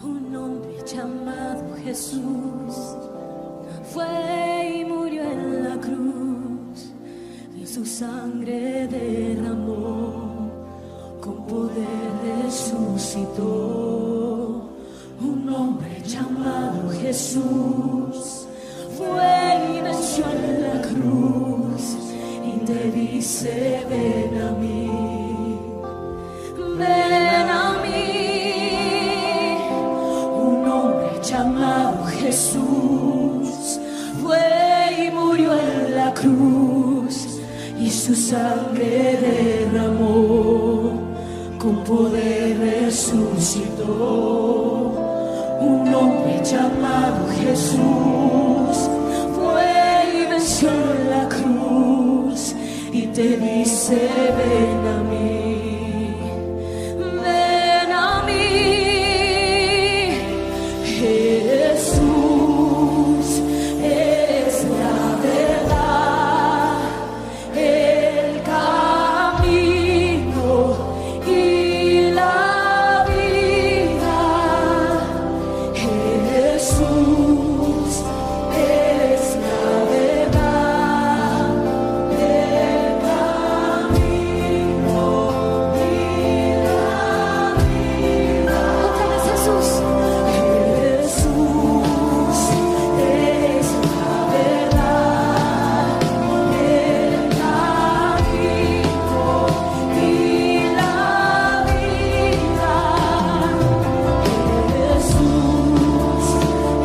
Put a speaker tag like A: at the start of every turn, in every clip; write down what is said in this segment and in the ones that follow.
A: Un hombre llamado Jesús fue y murió en la cruz, y su sangre derramó, con poder resucitó. Un hombre llamado Jesús fue y venció en la cruz, y te dice: ven a mí, ven a mí. Un hombre llamado Jesús fue y murió en la cruz, y su sangre derramó, con poder resucitó. Un hombre llamado Jesús fue y venció en la cruz, y te dice: ven a mí, ven a mí. Jesús es la verdad, el camino y la vida. Jesús es la verdad, el camino y la vida. Otra vez: Jesús. Jesús es la verdad, el camino y la vida. Jesús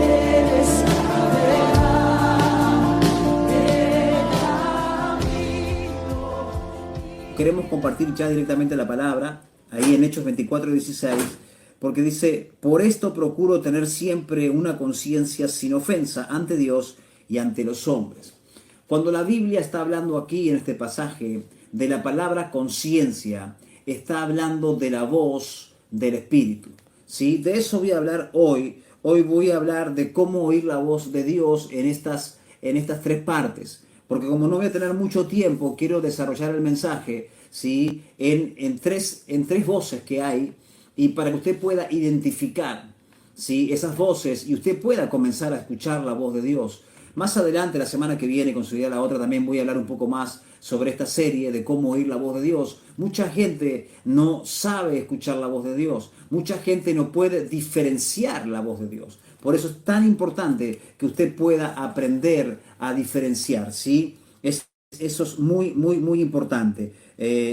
A: es la verdad, el camino.
B: Queremos compartir ya directamente la palabra, ahí en Hechos 24:16, porque dice: por esto procuro tener siempre una conciencia sin ofensa ante Dios y ante los hombres. Cuando la Biblia está hablando aquí en este pasaje de la palabra conciencia, está hablando de la voz del Espíritu, ¿sí? De eso voy a hablar hoy. Hoy voy a hablar de cómo oír la voz de Dios en estas tres partes. Porque como no voy a tener mucho tiempo, quiero desarrollar el mensaje, ¿sí? en tres voces que hay, y para que usted pueda identificar, ¿sí? esas voces y usted pueda comenzar a escuchar la voz de Dios. Más adelante, la semana que viene, con seguridad la otra, también voy a hablar un poco más sobre esta serie de cómo oír la voz de Dios. Mucha gente no sabe escuchar la voz de Dios. Mucha gente no puede diferenciar la voz de Dios. Por eso es tan importante que usted pueda aprender a diferenciar, ¿sí? Eso es muy, muy, muy importante.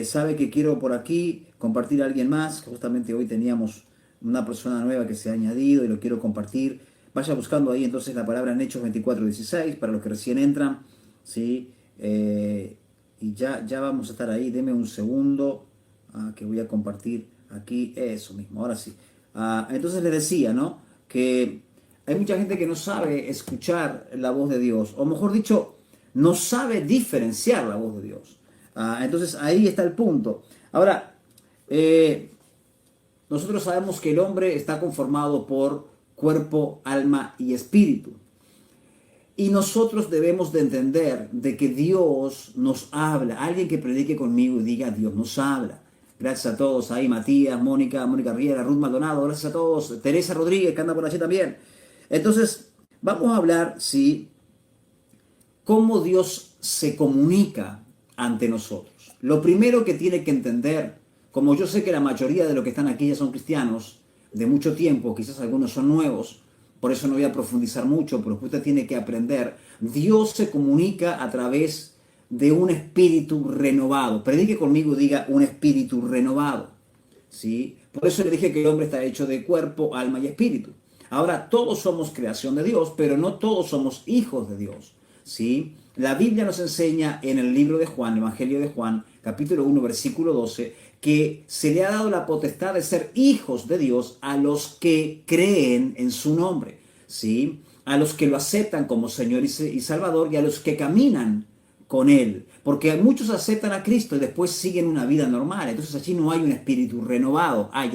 B: Sabe que quiero por aquí compartir a alguien más. Justamente hoy teníamos una persona nueva que se ha añadido y lo quiero compartir. Vaya buscando ahí entonces la palabra en Hechos 24:16 para los que recién entran, ¿sí? Y ya vamos a estar ahí. Deme un segundo que voy a compartir aquí. Eso mismo, ahora sí. Entonces les decía, ¿no? Que hay mucha gente que no sabe escuchar la voz de Dios, o mejor dicho, no sabe diferenciar la voz de Dios. Entonces ahí está el punto. Ahora, nosotros sabemos que el hombre está conformado por cuerpo, alma y espíritu. Y nosotros debemos de entender de que Dios nos habla. Alguien que predique conmigo y diga: Dios nos habla. Gracias a todos ahí: Matías, Mónica Riera, Ruth Maldonado, gracias a todos. Teresa Rodríguez, que anda por allí también. Entonces, vamos a hablar, ¿sí?, cómo Dios se comunica ante nosotros. Lo primero que tiene que entender, como yo sé que la mayoría de los que están aquí ya son cristianos de mucho tiempo, quizás algunos son nuevos, por eso no voy a profundizar mucho, pero usted tiene que aprender. Dios se comunica a través de un espíritu renovado. Predique conmigo y diga: un espíritu renovado, ¿sí? Por eso le dije que el hombre está hecho de cuerpo, alma y espíritu. Ahora, todos somos creación de Dios, pero no todos somos hijos de Dios, ¿sí? La Biblia nos enseña en el libro de Juan, Evangelio de Juan, capítulo 1, versículo 12, que se le ha dado la potestad de ser hijos de Dios a los que creen en su nombre, ¿sí? A los que lo aceptan como Señor y Salvador, y a los que caminan con Él. Porque muchos aceptan a Cristo y después siguen una vida normal. Entonces allí no hay un espíritu renovado. Ay,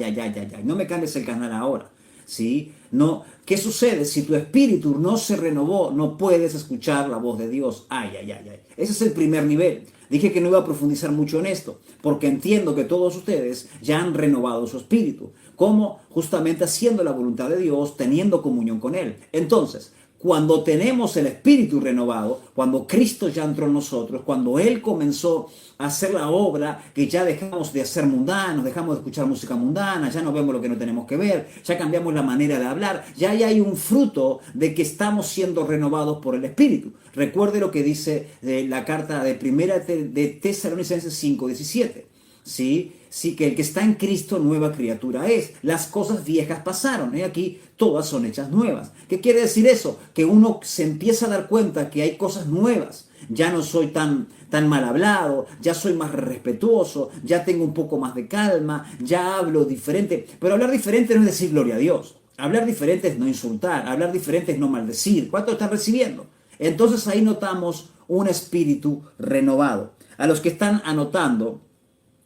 B: no me cambies el canal ahora, ¿sí? No. ¿Qué sucede? Si tu espíritu no se renovó, no puedes escuchar la voz de Dios. Ay. Ese es el primer nivel. Dije que no iba a profundizar mucho en esto, porque entiendo que todos ustedes ya han renovado su espíritu, como justamente haciendo la voluntad de Dios, teniendo comunión con Él. Entonces, cuando tenemos el espíritu renovado, cuando Cristo ya entró en nosotros, cuando Él comenzó a hacer la obra, que ya dejamos de ser mundanos, dejamos de escuchar música mundana, ya no vemos lo que no tenemos que ver, ya cambiamos la manera de hablar, ya hay un fruto de que estamos siendo renovados por el Espíritu. Recuerde lo que dice la carta de primera de Tesalonicenses 5:17. ¿Sí? Sí, que el que está en Cristo nueva criatura es. Las cosas viejas pasaron, y aquí todas son hechas nuevas. ¿Qué quiere decir eso? Que uno se empieza a dar cuenta que hay cosas nuevas. Ya no soy tan mal hablado, ya soy más respetuoso, ya tengo un poco más de calma, ya hablo diferente. Pero hablar diferente no es decir gloria a Dios. Hablar diferente es no insultar, hablar diferente es no maldecir. ¿Cuánto están recibiendo? Entonces ahí notamos un espíritu renovado. A los que están anotando,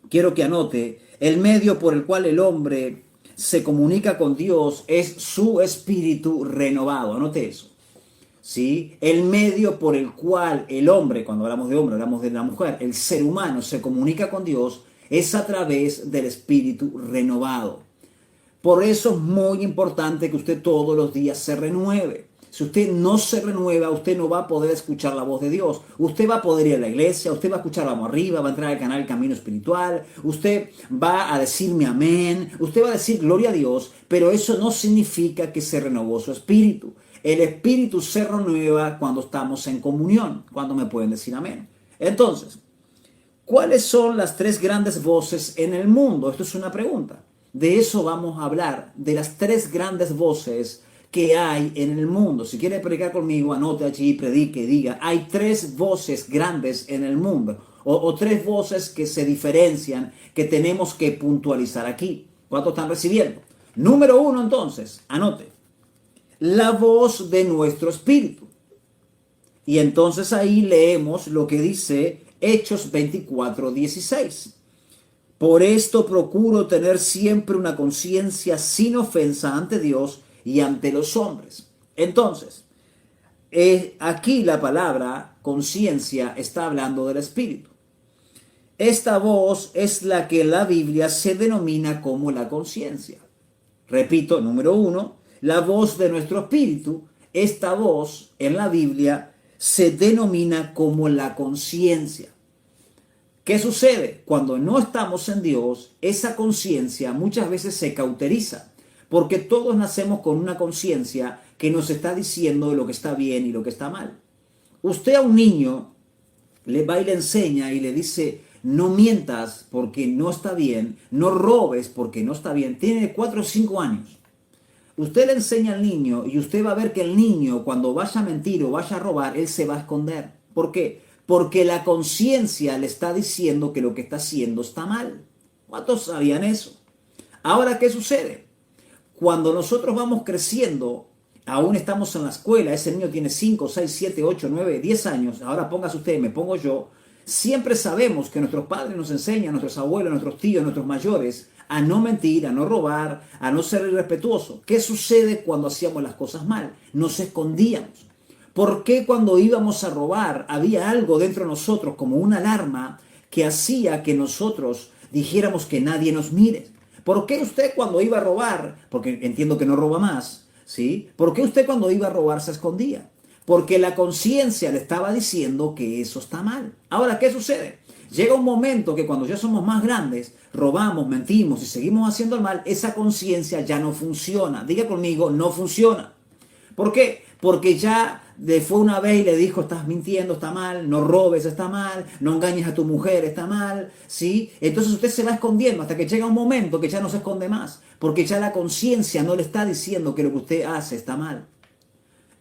B: quiero que anote, el medio por el cual el hombre se comunica con Dios es su espíritu renovado. Anote eso. ¿Sí? El medio por el cual el hombre, cuando hablamos de hombre, hablamos de la mujer, el ser humano se comunica con Dios es a través del espíritu renovado. Por eso es muy importante que usted todos los días se renueve. Si usted no se renueva, usted no va a poder escuchar la voz de Dios. Usted va a poder ir a la iglesia, usted va a escuchar Vamos Arriba, va a entrar al canal Camino Espiritual, usted va a decirme amén, usted va a decir gloria a Dios, pero eso no significa que se renovó su espíritu. El espíritu se renueva cuando estamos en comunión, cuando me pueden decir amén. Entonces, ¿cuáles son las tres grandes voces en el mundo? Esto es una pregunta. De eso vamos a hablar, de las tres grandes voces que hay en el mundo. Si quiere predicar conmigo, anote allí, predique, diga, hay tres voces grandes en el mundo, o tres voces que se diferencian, que tenemos que puntualizar aquí. ¿Cuántos están recibiendo? Número uno, entonces, anote, la voz de nuestro espíritu. Y entonces ahí leemos lo que dice Hechos 24:16. Por esto procuro tener siempre una conciencia sin ofensa ante Dios y ante los hombres. Entonces, aquí la palabra conciencia está hablando del espíritu. Esta voz es la que en la Biblia se denomina como la conciencia. Repito, número uno, la voz de nuestro espíritu. Esta voz en la Biblia se denomina como la conciencia. ¿Qué sucede? Cuando no estamos en Dios, esa conciencia muchas veces se cauteriza, porque todos nacemos con una conciencia que nos está diciendo lo que está bien y lo que está mal. Usted a un niño le va y le enseña y le dice, no mientas porque no está bien, no robes porque no está bien. Tiene 4 o 5 años. Usted le enseña al niño y usted va a ver que el niño, cuando vaya a mentir o vaya a robar, él se va a esconder. ¿Por qué? Porque la conciencia le está diciendo que lo que está haciendo está mal. ¿Cuántos sabían eso? Ahora, ¿qué sucede? Cuando nosotros vamos creciendo, aún estamos en la escuela, ese niño tiene 5, 6, 7, 8, 9, 10 años, ahora póngase usted, me pongo yo, siempre sabemos que nuestros padres nos enseñan, nuestros abuelos, nuestros tíos, nuestros mayores, a no mentir, a no robar, a no ser irrespetuoso. ¿Qué sucede cuando hacíamos las cosas mal? Nos escondíamos. ¿Por qué cuando íbamos a robar había algo dentro de nosotros como una alarma que hacía que nosotros dijéramos que nadie nos mire? ¿Por qué usted cuando iba a robar, porque entiendo que no roba más, ¿sí? ¿Por qué usted cuando iba a robar se escondía? Porque la conciencia le estaba diciendo que eso está mal. Ahora, ¿qué sucede? Llega un momento que cuando ya somos más grandes, robamos, mentimos y seguimos haciendo el mal, esa conciencia ya no funciona. Diga conmigo, no funciona. ¿Por qué? Porque ya le fue una vez y le dijo, estás mintiendo, está mal, no robes, está mal, no engañes a tu mujer, está mal, ¿sí? Entonces usted se va escondiendo hasta que llega un momento que ya no se esconde más, porque ya la conciencia no le está diciendo que lo que usted hace está mal.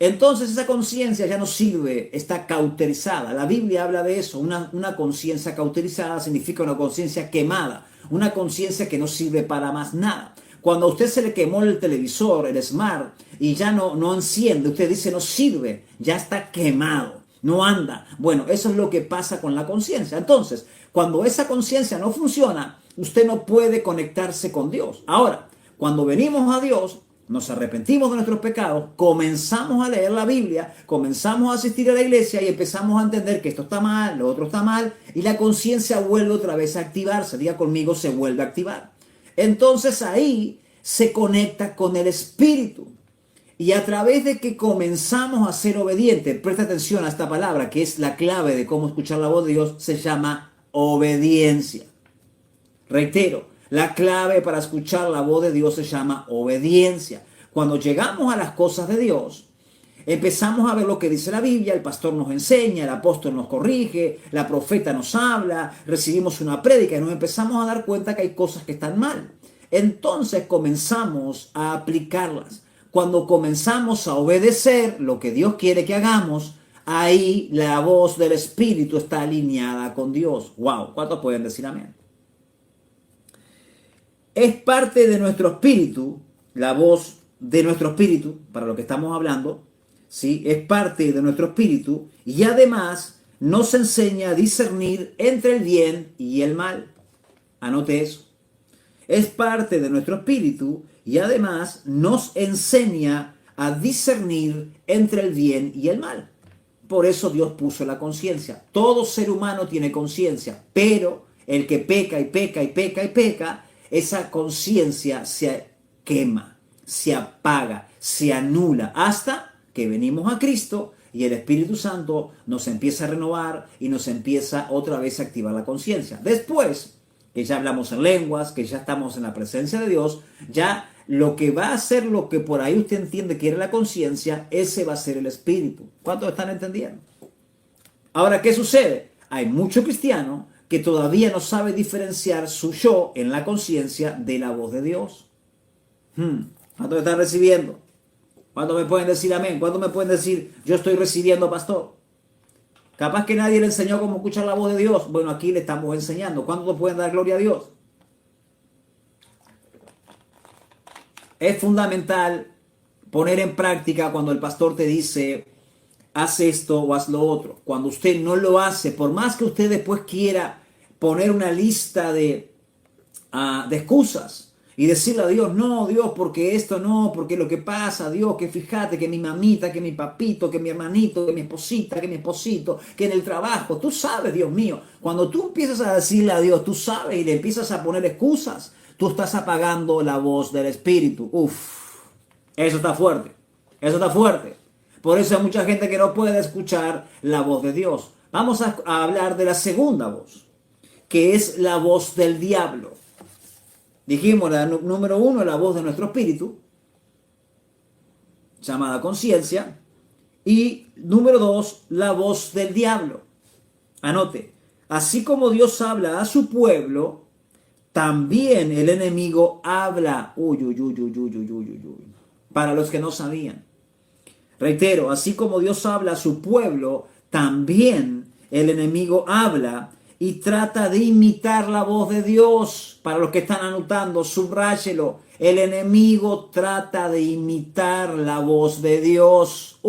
B: Entonces esa conciencia ya no sirve, está cauterizada. La Biblia habla de eso, una conciencia cauterizada significa una conciencia quemada, una conciencia que no sirve para más nada. Cuando a usted se le quemó el televisor, el smart, y ya no enciende, usted dice no sirve, ya está quemado, no anda. Bueno, eso es lo que pasa con la conciencia. Entonces, cuando esa conciencia no funciona, usted no puede conectarse con Dios. Ahora, cuando venimos a Dios, nos arrepentimos de nuestros pecados, comenzamos a leer la Biblia, comenzamos a asistir a la iglesia y empezamos a entender que esto está mal, lo otro está mal, y la conciencia vuelve otra vez a activarse. Diga conmigo, se vuelve a activar. Entonces ahí se conecta con el Espíritu. Y a través de que comenzamos a ser obedientes, presta atención a esta palabra que es la clave de cómo escuchar la voz de Dios, se llama obediencia. Reitero, la clave para escuchar la voz de Dios se llama obediencia. Cuando llegamos a las cosas de Dios, empezamos a ver lo que dice la Biblia, el pastor nos enseña, el apóstol nos corrige, la profeta nos habla, recibimos una prédica y nos empezamos a dar cuenta que hay cosas que están mal. Entonces comenzamos a aplicarlas. Cuando comenzamos a obedecer lo que Dios quiere que hagamos, ahí la voz del Espíritu está alineada con Dios. ¡Wow! ¿Cuántos pueden decir amén? Es parte de nuestro espíritu, la voz de nuestro espíritu, para lo que estamos hablando, ¿sí? Es parte de nuestro espíritu y además nos enseña a discernir entre el bien y el mal. Anote eso. Es parte de nuestro espíritu y además nos enseña a discernir entre el bien y el mal. Por eso Dios puso la conciencia. Todo ser humano tiene conciencia, pero el que peca y peca y peca y peca, esa conciencia se quema, se apaga, se anula hasta que venimos a Cristo y el Espíritu Santo nos empieza a renovar y nos empieza otra vez a activar la conciencia. Después que ya hablamos en lenguas, que ya estamos en la presencia de Dios, ya lo que va a ser lo que por ahí usted entiende que era la conciencia, ese va a ser el Espíritu. ¿Cuántos están entendiendo? Ahora, ¿qué sucede? Hay muchos cristianos que todavía no sabe diferenciar su yo en la conciencia de la voz de Dios. ¿Cuántos están recibiendo? ¿Cuántos me pueden decir amén? ¿Cuántos me pueden decir yo estoy recibiendo, pastor? Capaz que nadie le enseñó cómo escuchar la voz de Dios. Bueno, aquí le estamos enseñando. ¿Cuántos pueden dar gloria a Dios? Es fundamental poner en práctica cuando el pastor te dice haz esto o haz lo otro. Cuando usted no lo hace, por más que usted después quiera poner una lista de excusas y decirle a Dios, no, Dios, porque esto no, porque lo que pasa, Dios, que fíjate, que mi mamita, que mi papito, que mi hermanito, que mi esposita, que mi esposito, que en el trabajo, tú sabes, Dios mío, cuando tú empiezas a decirle a Dios, tú sabes, y le empiezas a poner excusas, tú estás apagando la voz del Espíritu. Eso está fuerte, eso está fuerte. Por eso hay mucha gente que no puede escuchar la voz de Dios. Vamos a hablar de la segunda voz, que es la voz del diablo. Dijimos, la número 1, la voz de nuestro espíritu, llamada conciencia. Y número 2, la voz del diablo. Anote, así como Dios habla a su pueblo, también el enemigo habla. Para los que no sabían. Reitero, así como Dios habla a su pueblo, también el enemigo habla y trata de imitar la voz de Dios. Para los que están anotando, subráyelo. El enemigo trata de imitar la voz de Dios.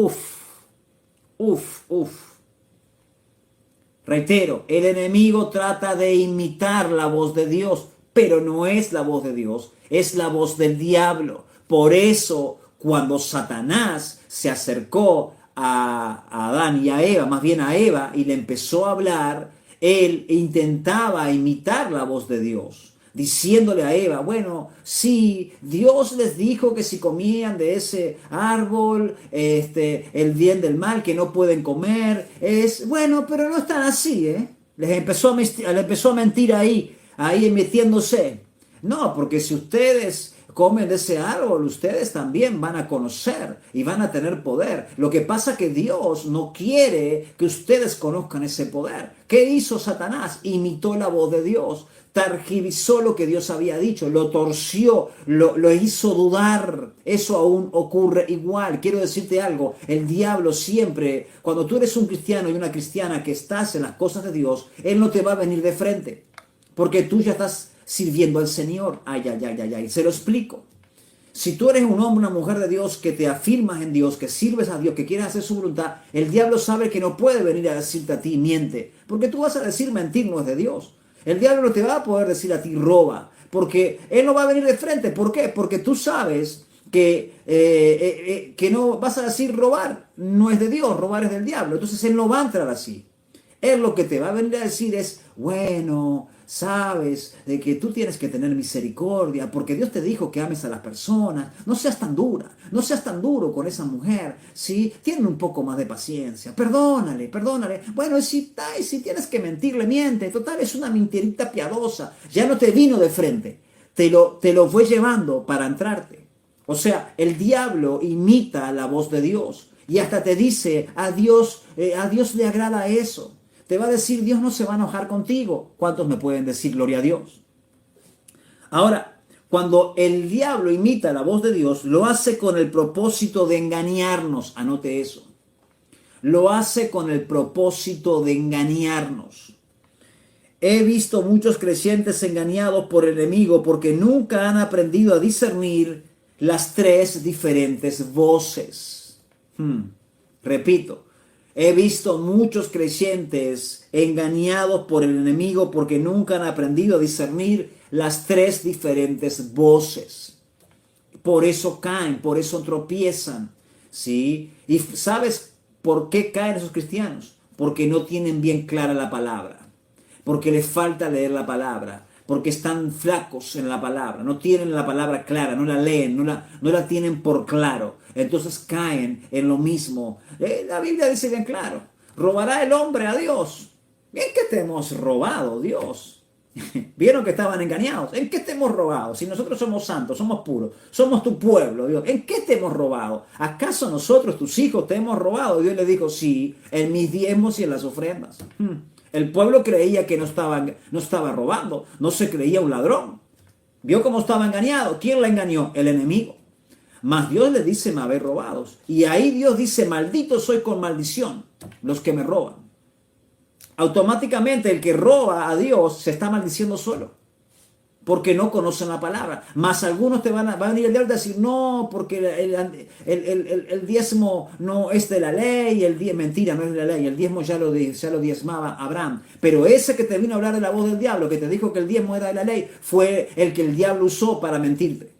B: Reitero, el enemigo trata de imitar la voz de Dios, pero no es la voz de Dios, es la voz del diablo. Por eso, cuando Satanás se acercó a Adán y a Eva, más bien a Eva, y le empezó a hablar, él intentaba imitar la voz de Dios, diciéndole a Eva, bueno, sí, Dios les dijo que si comían de ese árbol, el bien del mal, que no pueden comer, es bueno, pero no es tan así, Les empezó a mentir ahí metiéndose. No, porque si ustedes comen de ese árbol, ustedes también van a conocer y van a tener poder. Lo que pasa es que Dios no quiere que ustedes conozcan ese poder. ¿Qué hizo Satanás? Imitó la voz de Dios, tergiversó lo que Dios había dicho, lo torció, lo hizo dudar. Eso aún ocurre igual. Quiero decirte algo, el diablo siempre, cuando tú eres un cristiano y una cristiana que estás en las cosas de Dios, él no te va a venir de frente, porque tú ya estás sirviendo al Señor. Se lo explico. Si tú eres un hombre, una mujer de Dios, que te afirmas en Dios, que sirves a Dios, que quieres hacer su voluntad, el diablo sabe que no puede venir a decirte a ti, miente, porque tú vas a decir mentir, no es de Dios. El diablo no te va a poder decir a ti, roba, porque él no va a venir de frente. ¿Por qué? Porque tú sabes que no vas a decir robar, no es de Dios, robar es del diablo. Entonces él no va a entrar así. Él lo que te va a venir a decir es, bueno, sabes de que tú tienes que tener misericordia porque Dios te dijo que ames a las personas. No seas tan dura, no seas tan duro con esa mujer, ¿sí? Tiene un poco más de paciencia, perdónale, perdónale. Bueno, si tienes que mentirle, miente. Total, es una mentirita piadosa. Ya no te vino de frente, te lo fue llevando para entrarte. O sea, el diablo imita la voz de Dios y hasta te dice, a Dios le agrada eso. Te va a decir, Dios no se va a enojar contigo. ¿Cuántos me pueden decir gloria a Dios? Ahora, cuando el diablo imita la voz de Dios, lo hace con el propósito de engañarnos. Anote eso. Lo hace con el propósito de engañarnos. He visto muchos creyentes engañados por el enemigo porque nunca han aprendido a discernir las tres diferentes voces. Repito. He visto muchos creyentes engañados por el enemigo porque nunca han aprendido a discernir las tres diferentes voces. Por eso caen, por eso tropiezan, ¿sí? ¿Y sabes por qué caen esos cristianos? Porque no tienen bien clara la palabra, porque les falta leer la palabra, porque están flacos en la palabra, no tienen la palabra clara, no la leen, no la tienen por claro. Entonces caen en lo mismo. La Biblia dice bien claro, robará el hombre a Dios. ¿En qué te hemos robado, Dios? Vieron que estaban engañados. ¿En qué te hemos robado? Si nosotros somos santos, somos puros, somos tu pueblo, Dios. ¿En qué te hemos robado? ¿Acaso nosotros, tus hijos, te hemos robado? Dios le dijo, sí, en mis diezmos y en las ofrendas. El pueblo creía que no estaba robando, no se creía un ladrón. ¿Vio cómo estaba engañado? ¿Quién la engañó? El enemigo. Mas Dios le dice, me habéis robado. Y ahí Dios dice, maldito soy con maldición los que me roban. Automáticamente el que roba a Dios se está maldiciendo solo, porque no conocen la palabra. Mas algunos te van a venir el diablo a decir, no, porque el diezmo no es de la ley, mentira, no es de la ley, el diezmo ya lo diezmaba Abraham. Pero ese que te vino a hablar de la voz del diablo, que te dijo que el diezmo era de la ley, fue el que el diablo usó para mentirte.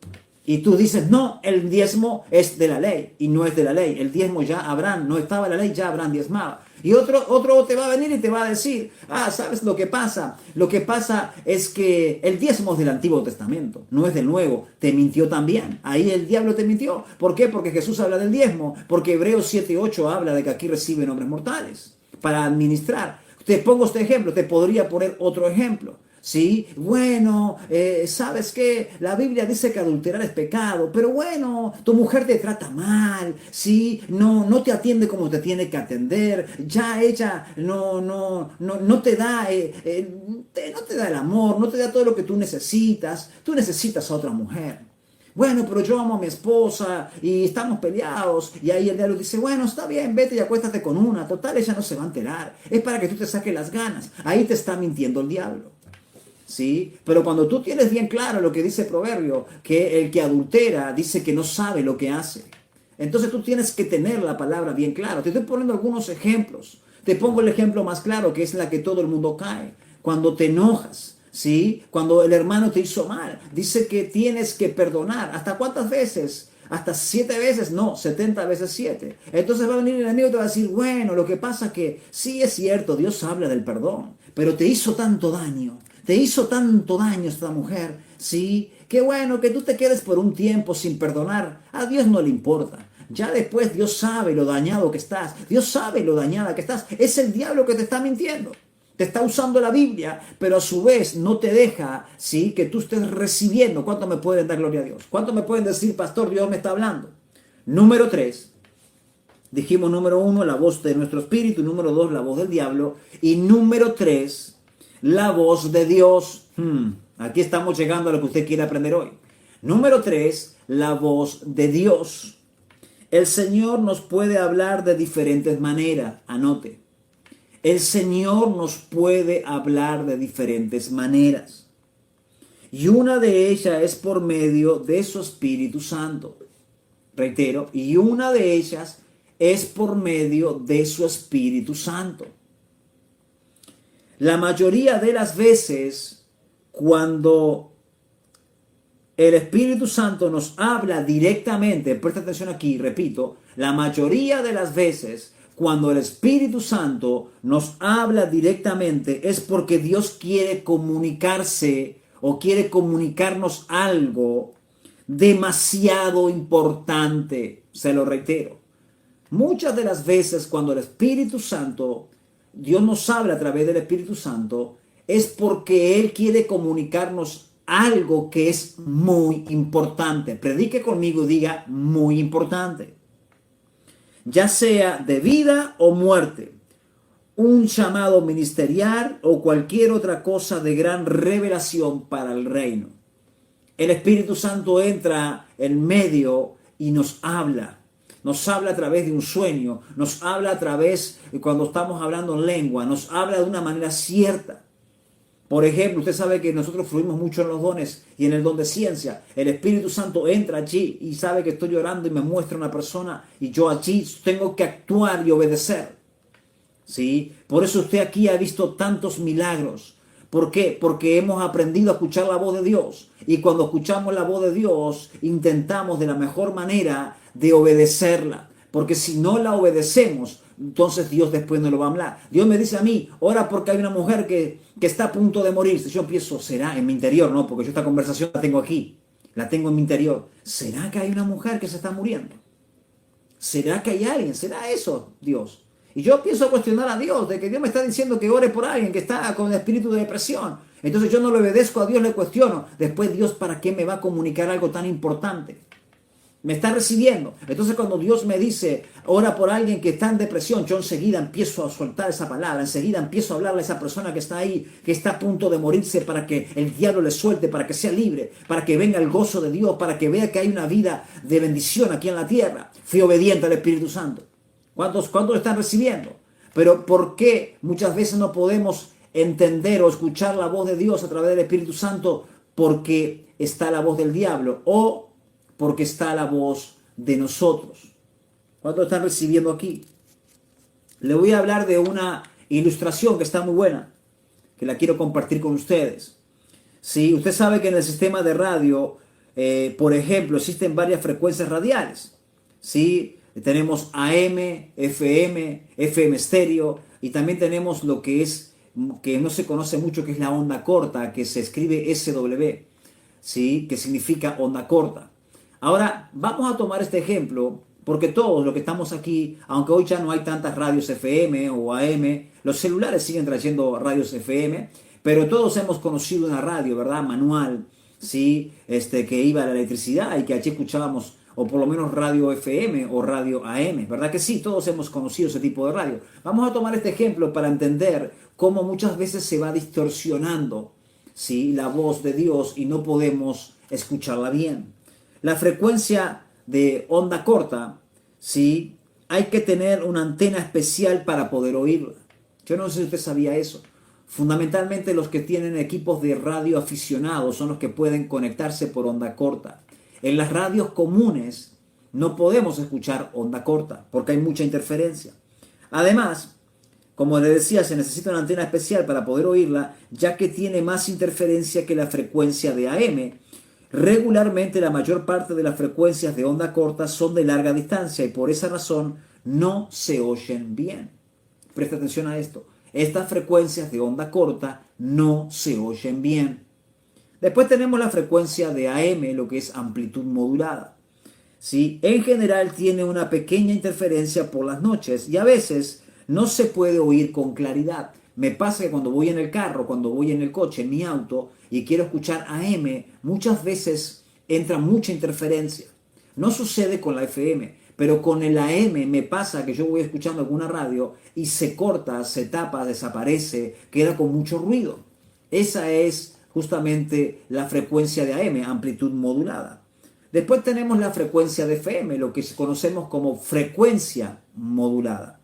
B: Y tú dices, no, el diezmo es de la ley, y no es de la ley. El diezmo ya Abraham, no estaba en la ley, ya Abraham diezmaba. Y otro te va a venir y te va a decir, ¿sabes lo que pasa? Lo que pasa es que el diezmo es del Antiguo Testamento, no es del Nuevo. Te mintió también. Ahí el diablo te mintió. ¿Por qué? Porque Jesús habla del diezmo. Porque Hebreos 7:8 habla de que aquí reciben hombres mortales para administrar. Te pongo este ejemplo, te podría poner otro ejemplo. Sí, bueno, ¿sabes qué? La Biblia dice que adulterar es pecado, pero bueno, tu mujer te trata mal, ¿sí? No te atiende como te tiene que atender, ya ella no te da, no te da el amor, no te da todo lo que tú necesitas a otra mujer. Bueno, pero yo amo a mi esposa y estamos peleados. Y ahí el diablo dice, bueno, está bien, vete y acuéstate con una. Total, ella no se va a enterar. Es para que tú te saques las ganas. Ahí te está mintiendo el diablo. ¿Sí? Pero cuando tú tienes bien claro lo que dice el proverbio, que el que adultera dice que no sabe lo que hace, entonces tú tienes que tener la palabra bien clara. Te estoy poniendo algunos ejemplos. Te pongo el ejemplo más claro, que es la que todo el mundo cae. Cuando te enojas, ¿sí? Cuando el hermano te hizo mal, dice que tienes que perdonar. ¿Hasta cuántas veces? ¿Hasta 7 veces? No, 70 veces 7. Entonces va a venir el enemigo y te va a decir, bueno, lo que pasa que sí es cierto, Dios habla del perdón, pero te hizo tanto daño. Te hizo tanto daño esta mujer, ¿sí? Qué bueno que tú te quedes por un tiempo sin perdonar. A Dios no le importa. Ya después Dios sabe lo dañado que estás. Dios sabe lo dañada que estás. Es el diablo que te está mintiendo. Te está usando la Biblia, pero a su vez no te deja, ¿sí? Que tú estés recibiendo. ¿Cuánto me pueden dar gloria a Dios? ¿Cuánto me pueden decir, pastor, Dios me está hablando? Número 3. Dijimos número 1, la voz de nuestro espíritu. Número 2, la voz del diablo. Y número 3, la voz de Dios. Aquí estamos llegando a lo que usted quiere aprender hoy. Número 3, la voz de Dios. El Señor nos puede hablar de diferentes maneras. Anote. El Señor nos puede hablar de diferentes maneras. Y una de ellas es por medio de su Espíritu Santo. Reitero, y una de ellas es por medio de su Espíritu Santo. La mayoría de las veces, cuando el Espíritu Santo nos habla directamente, presta atención aquí, repito, la mayoría de las veces cuando el Espíritu Santo nos habla directamente es porque Dios quiere comunicarse o quiere comunicarnos algo demasiado importante, se lo reitero. Muchas de las veces cuando el Espíritu Santo, Dios nos habla a través del Espíritu Santo, es porque Él quiere comunicarnos algo que es muy importante. Predique conmigo y diga muy importante. Ya sea de vida o muerte, un llamado ministerial o cualquier otra cosa de gran revelación para el reino. El Espíritu Santo entra en medio y nos habla. Nos habla a través de un sueño, nos habla a través, cuando estamos hablando en lengua, nos habla de una manera cierta. Por ejemplo, usted sabe que nosotros fluimos mucho en los dones y en el don de ciencia. El Espíritu Santo entra allí y sabe que estoy llorando y me muestra una persona y yo allí tengo que actuar y obedecer. ¿Sí? Por eso usted aquí ha visto tantos milagros. ¿Por qué? Porque hemos aprendido a escuchar la voz de Dios. Y cuando escuchamos la voz de Dios, intentamos de la mejor manera de obedecerla. Porque si no la obedecemos, entonces Dios después no lo va a hablar. Dios me dice a mí, ora porque hay una mujer que está a punto de morirse. Yo pienso, ¿será en mi interior? No, porque yo esta conversación la tengo aquí. La tengo en mi interior. ¿Será que hay una mujer que se está muriendo? ¿Será que hay alguien? ¿Será eso, Dios? Y yo empiezo a cuestionar a Dios, de que Dios me está diciendo que ore por alguien que está con espíritu de depresión. Entonces yo no le obedezco a Dios, le cuestiono. Después Dios, ¿para qué me va a comunicar algo tan importante? Me está recibiendo. Entonces cuando Dios me dice, ora por alguien que está en depresión, yo enseguida empiezo a soltar esa palabra, enseguida empiezo a hablarle a esa persona que está ahí, que está a punto de morirse, para que el diablo le suelte, para que sea libre, para que venga el gozo de Dios, para que vea que hay una vida de bendición aquí en la tierra. Fui obediente al Espíritu Santo. ¿Cuántos lo están recibiendo? Pero ¿por qué muchas veces no podemos entender o escuchar la voz de Dios a través del Espíritu Santo? Porque está la voz del diablo o porque está la voz de nosotros. ¿Cuántos están recibiendo aquí? Le voy a hablar de una ilustración que está muy buena, que la quiero compartir con ustedes. Sí, usted sabe que en el sistema de radio, por ejemplo, existen varias frecuencias radiales. Sí, tenemos AM, FM, FM estéreo, y también tenemos lo que es, que no se conoce mucho, que es la onda corta, que se escribe SW, ¿sí? Que significa onda corta. Ahora, vamos a tomar este ejemplo, porque todos los que estamos aquí, aunque hoy ya no hay tantas radios FM o AM, los celulares siguen trayendo radios FM, pero todos hemos conocido una radio, ¿verdad? Manual, ¿sí? Que iba a la electricidad y que allí escuchábamos, o por lo menos radio FM o radio AM, ¿verdad que sí? Todos hemos conocido ese tipo de radio. Vamos a tomar este ejemplo para entender cómo muchas veces se va distorsionando, ¿sí? La voz de Dios y no podemos escucharla bien. La frecuencia de onda corta, ¿sí? Hay que tener una antena especial para poder oírla. Yo no sé si usted sabía eso. Fundamentalmente los que tienen equipos de radio aficionados son los que pueden conectarse por onda corta. En las radios comunes no podemos escuchar onda corta porque hay mucha interferencia. Además, como le decía, se necesita una antena especial para poder oírla, ya que tiene más interferencia que la frecuencia de AM. Regularmente la mayor parte de las frecuencias de onda corta son de larga distancia y por esa razón no se oyen bien. Presta atención a esto. Estas frecuencias de onda corta no se oyen bien. Después tenemos la frecuencia de AM, lo que es amplitud modulada. ¿Sí? En general tiene una pequeña interferencia por las noches y a veces no se puede oír con claridad. Me pasa que cuando voy en el carro, cuando voy en el coche, en mi auto, y quiero escuchar AM, muchas veces entra mucha interferencia. No sucede con la FM, pero con el AM me pasa que yo voy escuchando alguna radio y se corta, se tapa, desaparece, queda con mucho ruido. Esa es justamente la frecuencia de AM, amplitud modulada. Después tenemos la frecuencia de FM, lo que conocemos como frecuencia modulada.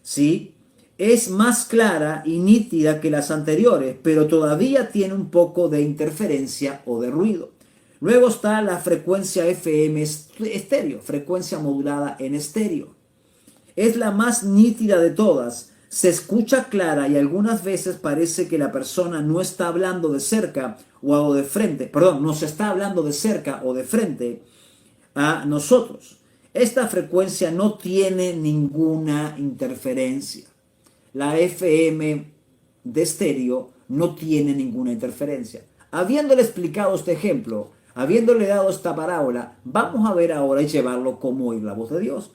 B: ¿Sí? Es más clara y nítida que las anteriores, pero todavía tiene un poco de interferencia o de ruido. Luego está la frecuencia FM estéreo, frecuencia modulada en estéreo. Es la más nítida de todas, se escucha clara y algunas veces parece que la persona no está hablando de cerca o de frente, perdón, nos está hablando de cerca o de frente a nosotros. Esta frecuencia no tiene ninguna interferencia. La FM de estéreo no tiene ninguna interferencia. Habiéndole explicado este ejemplo, habiéndole dado esta parábola, vamos a ver ahora y llevarlo cómo oír la voz de Dios.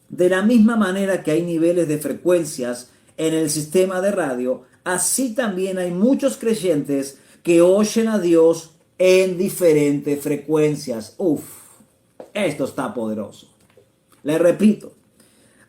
B: De la misma manera que hay niveles de frecuencias en el sistema de radio, así también hay muchos creyentes que oyen a Dios en diferentes frecuencias. Uf, esto está poderoso. Le repito,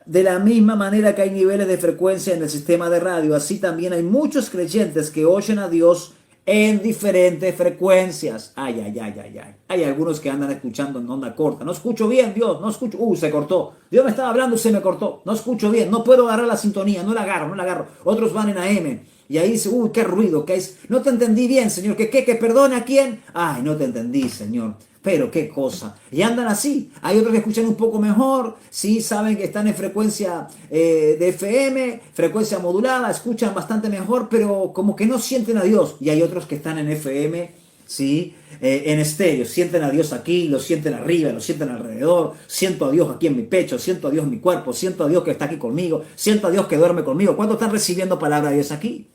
B: de la misma manera que hay niveles de frecuencia en el sistema de radio, así también hay muchos creyentes que oyen a Dios en diferentes frecuencias. Ay, ay, ay, ay, ay. Hay algunos que andan escuchando en onda corta. No escucho bien, Dios, no escucho. Se cortó. Dios me estaba hablando y se me cortó. No escucho bien, no puedo agarrar la sintonía, no la agarro. Otros van en AM. Y ahí dice, qué ruido, qué es. No te entendí bien, Señor. ¿Que perdone a quién? Ay, no te entendí, Señor. Pero qué cosa. Y andan así. Hay otros que escuchan un poco mejor. Sí, saben que están en frecuencia de FM, frecuencia modulada, escuchan bastante mejor, pero como que no sienten a Dios. Y hay otros que están en FM, sí, en estéreo. Sienten a Dios aquí, lo sienten arriba, lo sienten alrededor. Siento a Dios aquí en mi pecho, siento a Dios en mi cuerpo, siento a Dios que está aquí conmigo, siento a Dios que duerme conmigo. ¿Cuántos están recibiendo palabra de Dios aquí?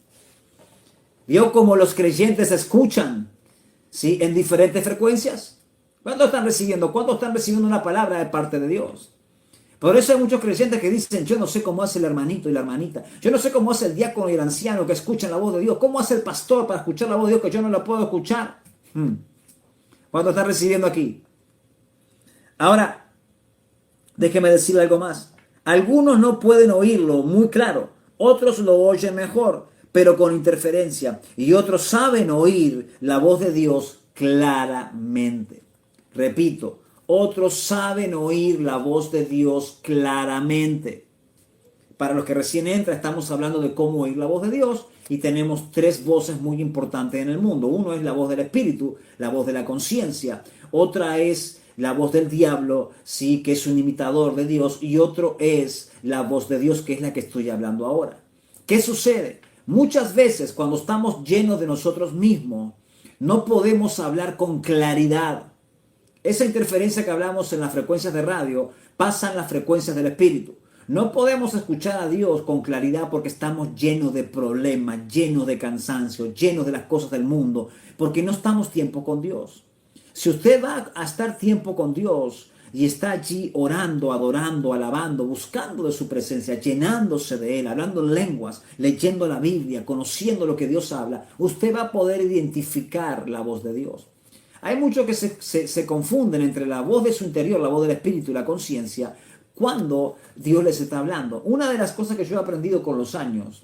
B: ¿Vio cómo los creyentes escuchan, sí, en diferentes frecuencias? ¿Cuándo están recibiendo? ¿Cuándo están recibiendo una palabra de parte de Dios? Por eso hay muchos creyentes que dicen, yo no sé cómo hace el hermanito y la hermanita. Yo no sé cómo hace el diácono y el anciano que escuchan la voz de Dios. ¿Cómo hace el pastor para escuchar la voz de Dios que yo no la puedo escuchar? ¿Cuándo están recibiendo aquí? Ahora, déjeme decirle algo más. Algunos no pueden oírlo muy claro. Otros lo oyen mejor, pero con interferencia. Y otros saben oír la voz de Dios claramente. Repito, otros saben oír la voz de Dios claramente. Para los que recién entran, estamos hablando de cómo oír la voz de Dios y tenemos tres voces muy importantes en el mundo. Uno es la voz del Espíritu, la voz de la conciencia. Otra es la voz del diablo, sí, que es un imitador de Dios. Y otro es la voz de Dios, que es la que estoy hablando ahora. ¿Qué sucede? Muchas veces cuando estamos llenos de nosotros mismos, no podemos hablar con claridad. Esa interferencia que hablamos en las frecuencias de radio pasa en las frecuencias del Espíritu. No podemos escuchar a Dios con claridad porque estamos llenos de problemas, llenos de cansancio, llenos de las cosas del mundo, porque no estamos tiempo con Dios. Si usted va a estar tiempo con Dios y está allí orando, adorando, alabando, buscando de su presencia, llenándose de Él, hablando en lenguas, leyendo la Biblia, conociendo lo que Dios habla, usted va a poder identificar la voz de Dios. Hay muchos que se confunden entre la voz de su interior, la voz del Espíritu y la conciencia, cuando Dios les está hablando. Una de las cosas que yo he aprendido con los años,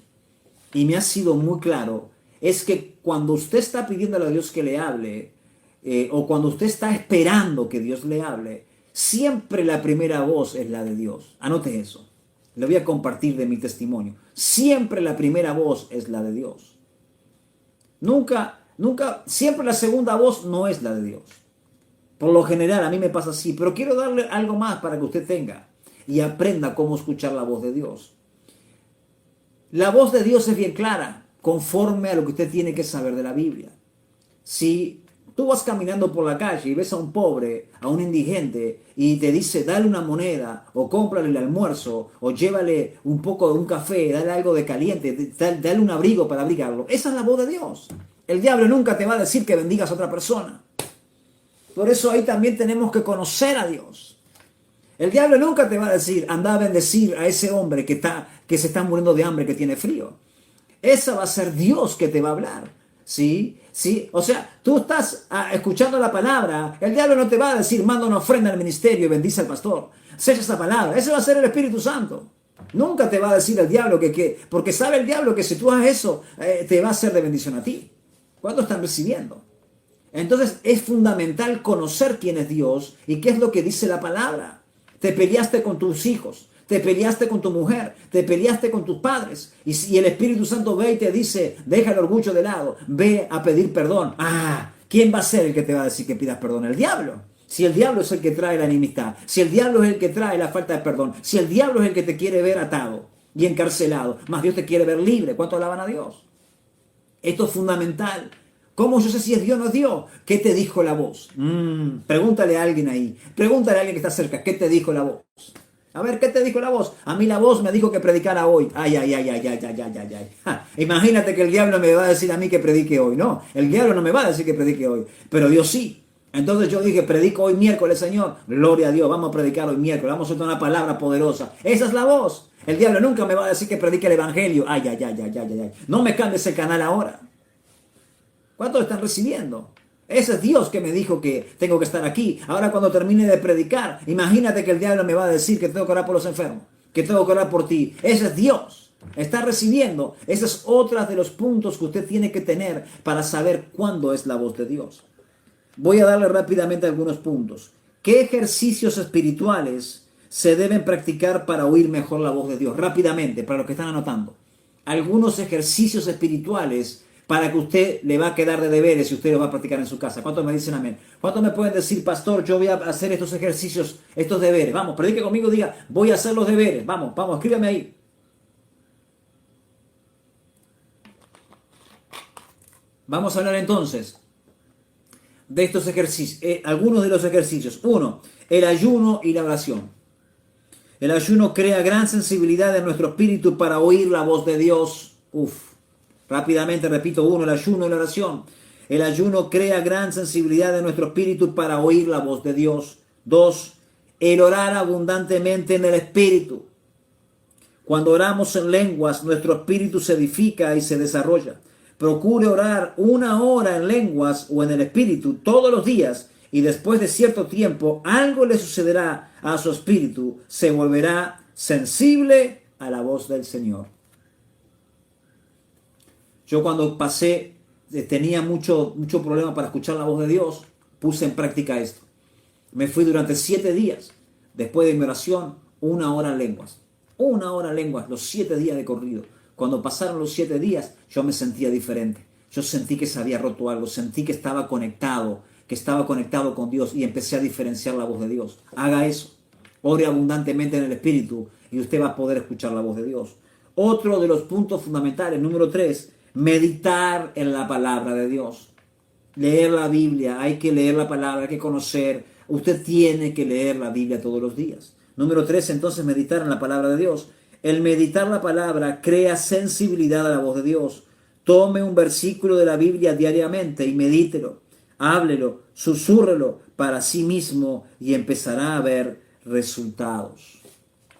B: y me ha sido muy claro, es que cuando usted está pidiéndole a Dios que le hable, o cuando usted está esperando que Dios le hable, siempre la primera voz es la de Dios. Anote eso. Le voy a compartir de mi testimonio. Siempre la primera voz es la de Dios. Siempre la segunda voz no es la de Dios. Por lo general, a mí me pasa así, pero quiero darle algo más para que usted tenga y aprenda cómo escuchar la voz de Dios. La voz de Dios es bien clara, conforme a lo que usted tiene que saber de la Biblia. Si tú vas caminando por la calle y ves a un pobre, a un indigente, y te dice, dale una moneda, o cómprale el almuerzo, o llévale un poco de un café, dale algo de caliente, dale un abrigo para abrigarlo. Esa es la voz de Dios. El diablo nunca te va a decir que bendigas a otra persona. Por eso ahí también tenemos que conocer a Dios. El diablo nunca te va a decir, anda a bendecir a ese hombre que se está muriendo de hambre, que tiene frío. Esa va a ser Dios que te va a hablar. ¿Sí? ¿Sí? O sea, tú estás escuchando la palabra. El diablo no te va a decir, manda una ofrenda al ministerio y bendice al pastor. Secha esa palabra. Ese va a ser el Espíritu Santo. Nunca te va a decir el diablo porque sabe el diablo que si tú haces eso, te va a ser de bendición a ti. ¿Cuánto están recibiendo? Entonces es fundamental conocer quién es Dios y qué es lo que dice la palabra. Te peleaste con tus hijos, te peleaste con tu mujer, te peleaste con tus padres. Y el Espíritu Santo ve y te dice, deja el orgullo de lado, ve a pedir perdón. ¿Quién va a ser el que te va a decir que pidas perdón? El diablo. Si el diablo es el que trae la enemistad, si el diablo es el que trae la falta de perdón, si el diablo es el que te quiere ver atado. y encarcelado. Más Dios te quiere ver libre. ¿Cuánto alaban a Dios? Esto es fundamental. ¿Cómo yo sé si es Dios o no es Dios? ¿Qué te dijo la voz? Pregúntale a alguien ahí. Pregúntale a alguien que está cerca. ¿Qué te dijo la voz? A ver, ¿qué te dijo la voz? A mí la voz me dijo que predicara hoy. Ay, ay, ay, ay, ay, ay, ay, ay, ay. Ja, imagínate que el diablo me va a decir a mí que predique hoy. No, el diablo no me va a decir que predique hoy. Pero Dios sí. Entonces yo dije, predico hoy miércoles, Señor. Gloria a Dios, vamos a predicar hoy miércoles. Vamos a soltar una palabra poderosa. Esa es la voz. El diablo nunca me va a decir que predique el evangelio. Ay, ay, ay, ay, ay, ay. No me cambies el canal ahora. ¿Cuántos están recibiendo? Ese es Dios que me dijo que tengo que estar aquí. Ahora cuando termine de predicar, imagínate que el diablo me va a decir que tengo que orar por los enfermos, que tengo que orar por ti. Ese es Dios. Está recibiendo. Ese es otro de los puntos que usted tiene que tener para saber cuándo es la voz de Dios. Voy a darle rápidamente algunos puntos. ¿Qué ejercicios espirituales se deben practicar para oír mejor la voz de Dios? Rápidamente, para los que están anotando. Algunos ejercicios espirituales para que usted le va a quedar de deberes y usted lo va a practicar en su casa. ¿Cuántos me dicen amén? ¿Cuántos me pueden decir, pastor, yo voy a hacer estos ejercicios, estos deberes? Vamos, predique conmigo, diga, voy a hacer los deberes. Vamos, vamos, escríbame ahí. Vamos a hablar entonces de estos ejercicios, algunos de los ejercicios. 1, el ayuno y la oración. El ayuno crea gran sensibilidad en nuestro espíritu para oír la voz de Dios. Rápidamente repito, 1, el ayuno y la oración. El ayuno crea gran sensibilidad en nuestro espíritu para oír la voz de Dios. 2, el orar abundantemente en el espíritu. Cuando oramos en lenguas, nuestro espíritu se edifica y se desarrolla. Procure orar 1 hora en lenguas o en el espíritu todos los días y después de cierto tiempo algo le sucederá a su espíritu. Se volverá sensible a la voz del Señor. Yo cuando tenía mucho problema para escuchar la voz de Dios, puse en práctica esto. Me fui durante 7 días, después de mi oración, 1 hora en lenguas. 1 hora en lenguas, los 7 días de corrido. Cuando pasaron los 7 días, yo me sentía diferente. Yo sentí que se había roto algo, sentí que estaba conectado con Dios y empecé a diferenciar la voz de Dios. Haga eso. Ore abundantemente en el Espíritu y usted va a poder escuchar la voz de Dios. Otro de los puntos fundamentales, número 3, meditar en la palabra de Dios. Leer la Biblia, hay que leer la palabra, hay que conocer. Usted tiene que leer la Biblia todos los días. Número 3, entonces, meditar en la palabra de Dios. El meditar la palabra crea sensibilidad a la voz de Dios. Tome un versículo de la Biblia diariamente y medítelo. Háblelo, susúrrelo para sí mismo y empezará a ver resultados.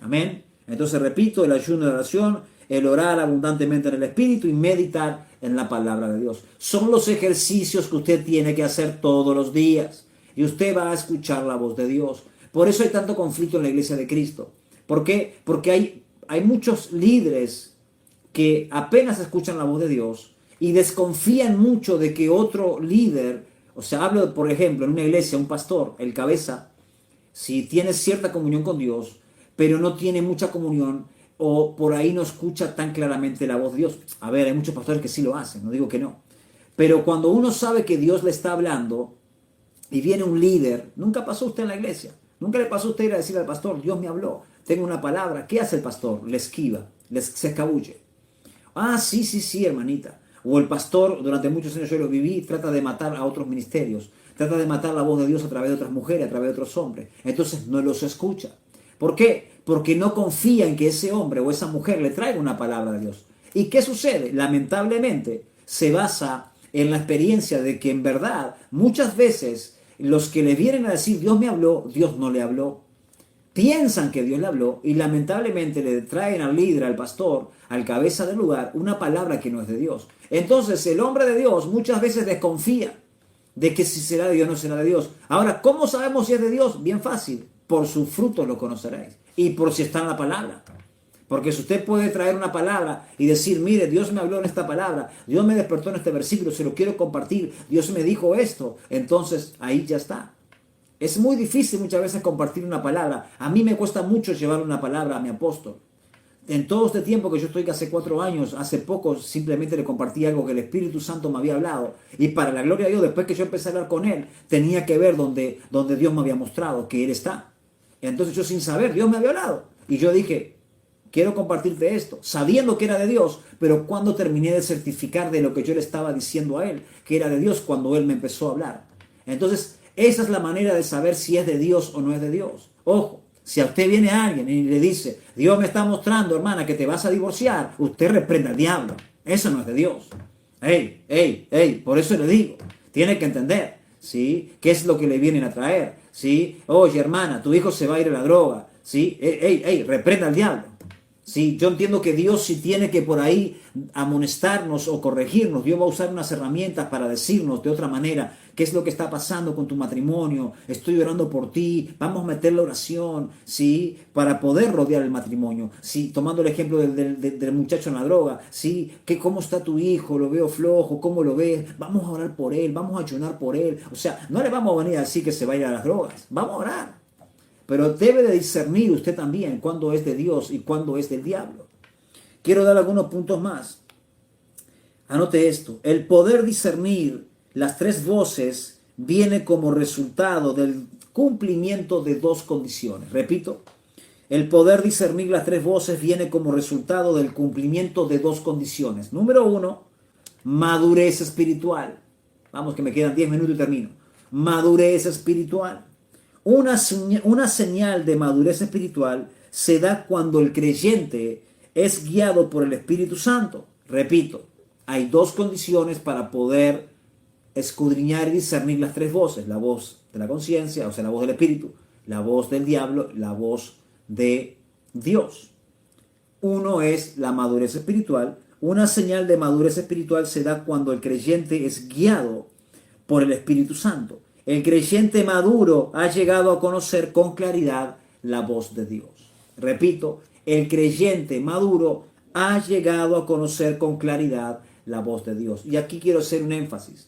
B: Amén. Entonces repito, el ayuno de oración, el orar abundantemente en el Espíritu y meditar en la palabra de Dios. Son los ejercicios que usted tiene que hacer todos los días y usted va a escuchar la voz de Dios. Por eso hay tanto conflicto en la iglesia de Cristo. ¿Por qué? Porque hay muchos líderes que apenas escuchan la voz de Dios y desconfían mucho de que otro líder, o sea, hablo por ejemplo en una iglesia, un pastor, el cabeza, si tiene cierta comunión con Dios, pero no tiene mucha comunión o por ahí no escucha tan claramente la voz de Dios. A ver, hay muchos pastores que sí lo hacen, no digo que no. Pero cuando uno sabe que Dios le está hablando y viene un líder, nunca pasó usted en la iglesia, nunca le pasó a usted ir a decirle al pastor, Dios me habló, tengo una palabra. ¿Qué hace el pastor? Le esquiva, se escabulle. Ah, sí, hermanita. O el pastor, durante muchos años yo lo viví, trata de matar a otros ministerios, trata de matar la voz de Dios a través de otras mujeres, a través de otros hombres. Entonces no los escucha. ¿Por qué? Porque no confía en que ese hombre o esa mujer le traiga una palabra de Dios. ¿Y qué sucede? Lamentablemente se basa en la experiencia de que en verdad muchas veces los que le vienen a decir Dios me habló, Dios no le habló. Piensan que Dios le habló y lamentablemente le traen al líder, al pastor, al cabeza del lugar, una palabra que no es de Dios. Entonces el hombre de Dios muchas veces desconfía de que si será de Dios o no será de Dios. Ahora, ¿cómo sabemos si es de Dios? Bien fácil. Por sus frutos lo conoceréis. Y por si está en la palabra. Porque si usted puede traer una palabra y decir, mire, Dios me habló en esta palabra, Dios me despertó en este versículo, se lo quiero compartir, Dios me dijo esto, entonces ahí ya está. Es muy difícil muchas veces compartir una palabra. A mí me cuesta mucho llevar una palabra a mi apóstol. En todo este tiempo que yo estoy, que hace 4 años, hace poco simplemente le compartí algo que el Espíritu Santo me había hablado. Y para la gloria de Dios, después que yo empecé a hablar con él, tenía que ver donde Dios me había mostrado que él está. Entonces yo sin saber, Dios me había hablado. Y yo dije, quiero compartirte esto, sabiendo que era de Dios, pero cuando terminé de certificar de lo que yo le estaba diciendo a él, que era de Dios, cuando él me empezó a hablar. Entonces, esa es la manera de saber si es de Dios o no es de Dios. Ojo, si a usted viene alguien y le dice, Dios me está mostrando, hermana, que te vas a divorciar, usted reprenda al diablo. Eso no es de Dios. Por eso le digo, tiene que entender, ¿sí? ¿Qué es lo que le vienen a traer? ¿Sí? Oye, hermana, tu hijo se va a ir a la droga, ¿sí? Reprenda al diablo. Sí, yo entiendo que Dios, si tiene que por ahí amonestarnos o corregirnos, Dios va a usar unas herramientas para decirnos de otra manera qué es lo que está pasando con tu matrimonio. Estoy orando por ti, vamos a meter la oración, ¿sí? Para poder rodear el matrimonio. Sí, tomando el ejemplo del muchacho en la droga, ¿sí? ¿Cómo está tu hijo? Lo veo flojo, ¿cómo lo ves? Vamos a orar por él, vamos a ayunar por él. O sea, no le vamos a venir a decir que se vaya a las drogas, vamos a orar. Pero debe de discernir usted también cuándo es de Dios y cuándo es del diablo. Quiero dar algunos puntos más. Anote esto. El poder discernir las tres voces viene como resultado del cumplimiento de dos condiciones. Repito, el poder discernir las tres voces viene como resultado del cumplimiento de dos condiciones. Número uno, madurez espiritual. Vamos, que me quedan 10 minutos y termino. Madurez espiritual. Una señal de madurez espiritual se da cuando el creyente es guiado por el Espíritu Santo. Repito, hay dos condiciones para poder escudriñar y discernir las tres voces. La voz de la conciencia, o sea, la voz del Espíritu, la voz del diablo, la voz de Dios. Uno es la madurez espiritual. Una señal de madurez espiritual se da cuando el creyente es guiado por el Espíritu Santo. El creyente maduro ha llegado a conocer con claridad la voz de Dios. Repito, el creyente maduro ha llegado a conocer con claridad la voz de Dios. Y aquí quiero hacer un énfasis.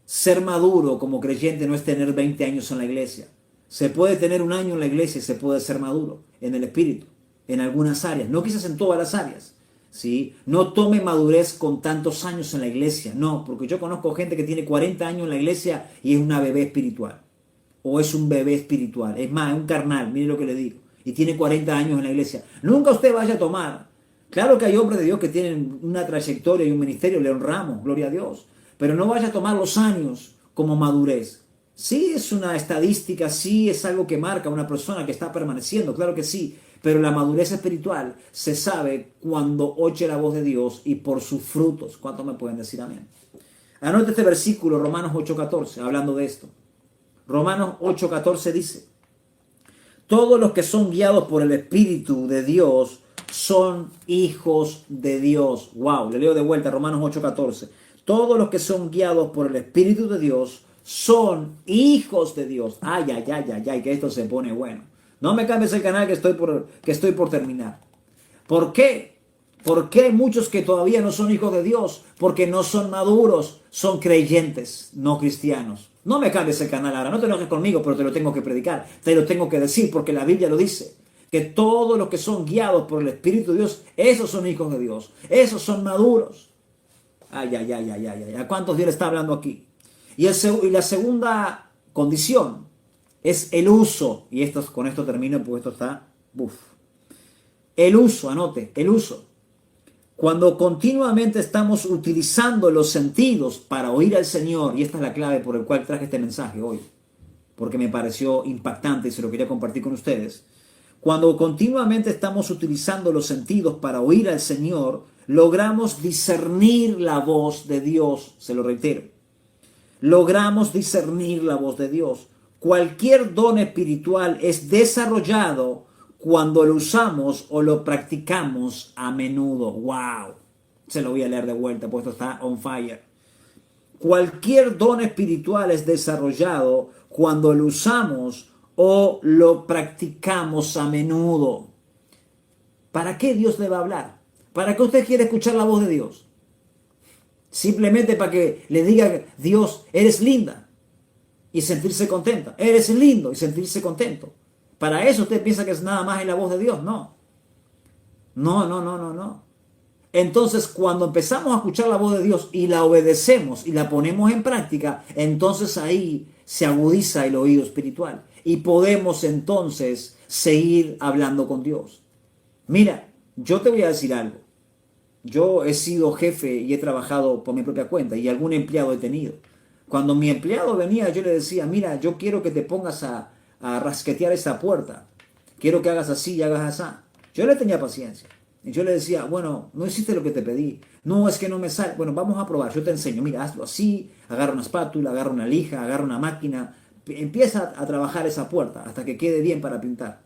B: Ser maduro como creyente no es tener 20 años en la iglesia. Se puede tener un año en la iglesia y se puede ser maduro en el espíritu, en algunas áreas, no quizás en todas las áreas. ¿Sí? No tome madurez con tantos años en la iglesia, no, porque yo conozco gente que tiene 40 años en la iglesia y es una bebé espiritual, o es un bebé espiritual, es más, es un carnal, mire lo que le digo, y tiene 40 años en la iglesia. Nunca usted vaya a tomar, claro que hay hombres de Dios que tienen una trayectoria y un ministerio, le honramos, gloria a Dios, pero no vaya a tomar los años como madurez. Sí es una estadística, sí es algo que marca a una persona que está permaneciendo, claro que sí. Pero la madurez espiritual se sabe cuando oye la voz de Dios y por sus frutos. ¿Cuántos me pueden decir amén? Anote este versículo, Romanos 8:14, hablando de esto. Romanos 8:14 dice, todos los que son guiados por el Espíritu de Dios son hijos de Dios. Wow, le leo de vuelta Romanos 8:14. Todos los que son guiados por el Espíritu de Dios son hijos de Dios. Ay, que esto se pone bueno. No me cambies el canal que estoy por terminar. ¿Por qué? ¿Por qué hay muchos que todavía no son hijos de Dios? Porque no son maduros, son creyentes, no cristianos. No me cambies el canal ahora, no te enojes conmigo, pero te lo tengo que predicar, te lo tengo que decir, porque la Biblia lo dice. Que todos los que son guiados por el Espíritu de Dios, esos son hijos de Dios, esos son maduros. ¿A cuántos Dios le está hablando aquí? Y la segunda condición es el uso, y con esto termino porque esto está, el uso, anote, el uso. Cuando continuamente estamos utilizando los sentidos para oír al Señor, y esta es la clave por la cual traje este mensaje hoy, porque me pareció impactante y se lo quería compartir con ustedes. Cuando continuamente estamos utilizando los sentidos para oír al Señor, logramos discernir la voz de Dios, se lo reitero. Logramos discernir la voz de Dios. Cualquier don espiritual es desarrollado cuando lo usamos o lo practicamos a menudo. ¡Wow! Se lo voy a leer de vuelta, pues esto está on fire. Cualquier don espiritual es desarrollado cuando lo usamos o lo practicamos a menudo. ¿Para qué Dios le va a hablar? ¿Para qué usted quiere escuchar la voz de Dios? Simplemente para que le diga, Dios, eres linda. Y sentirse contenta. Eres lindo y sentirse contento. Para eso usted piensa que es nada más en la voz de Dios. No. No. Entonces, cuando empezamos a escuchar la voz de Dios y la obedecemos y la ponemos en práctica, entonces ahí se agudiza el oído espiritual. Y podemos entonces seguir hablando con Dios. Mira, yo te voy a decir algo. Yo he sido jefe y he trabajado por mi propia cuenta y algún empleado he tenido. Cuando mi empleado venía, yo le decía, mira, yo quiero que te pongas a rasquetear esa puerta. Quiero que hagas así y hagas así. Yo le tenía paciencia. Y yo le decía, bueno, no hiciste lo que te pedí. No, es que no me sale. Bueno, vamos a probar. Yo te enseño. Mira, hazlo así. Agarra una espátula, agarra una lija, agarra una máquina. Empieza a trabajar esa puerta hasta que quede bien para pintar.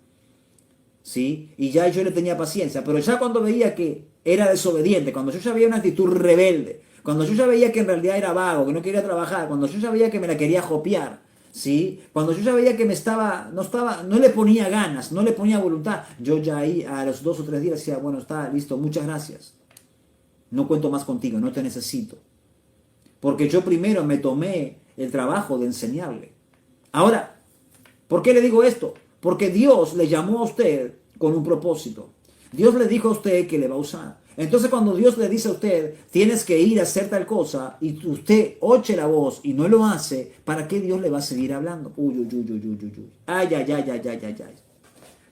B: ¿Sí? Y ya yo le tenía paciencia. Pero ya cuando veía que era desobediente, cuando yo ya veía una actitud rebelde, cuando yo ya veía que en realidad era vago, que no quería trabajar, cuando yo ya veía que me la quería jopear, ¿sí? Cuando yo ya veía que no le ponía ganas, no le ponía voluntad, yo ya ahí a los 2 o 3 días decía, bueno, está listo, muchas gracias. No cuento más contigo, no te necesito. Porque yo primero me tomé el trabajo de enseñarle. Ahora, ¿por qué le digo esto? Porque Dios le llamó a usted con un propósito. Dios le dijo a usted que le va a usar. Entonces cuando Dios le dice a usted, tienes que ir a hacer tal cosa, y usted oye la voz y no lo hace, ¿para qué Dios le va a seguir hablando? Uy, uy, uy, uy, uy, uy, uy. Ay, ay, ay, ay, ay, ay, ay.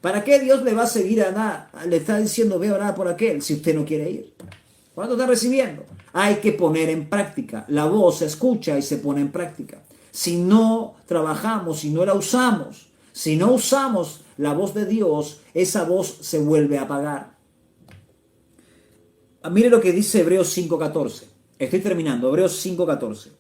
B: ¿Para qué Dios le va a seguir a nada? Le está diciendo, ve a orar por aquel, si usted no quiere ir. ¿Cuánto está recibiendo? Hay que poner en práctica. La voz se escucha y se pone en práctica. Si no trabajamos, si no la usamos, si no usamos la voz de Dios, esa voz se vuelve a apagar. Mire lo que dice Hebreos 5:14. Estoy terminando. Hebreos 5:14.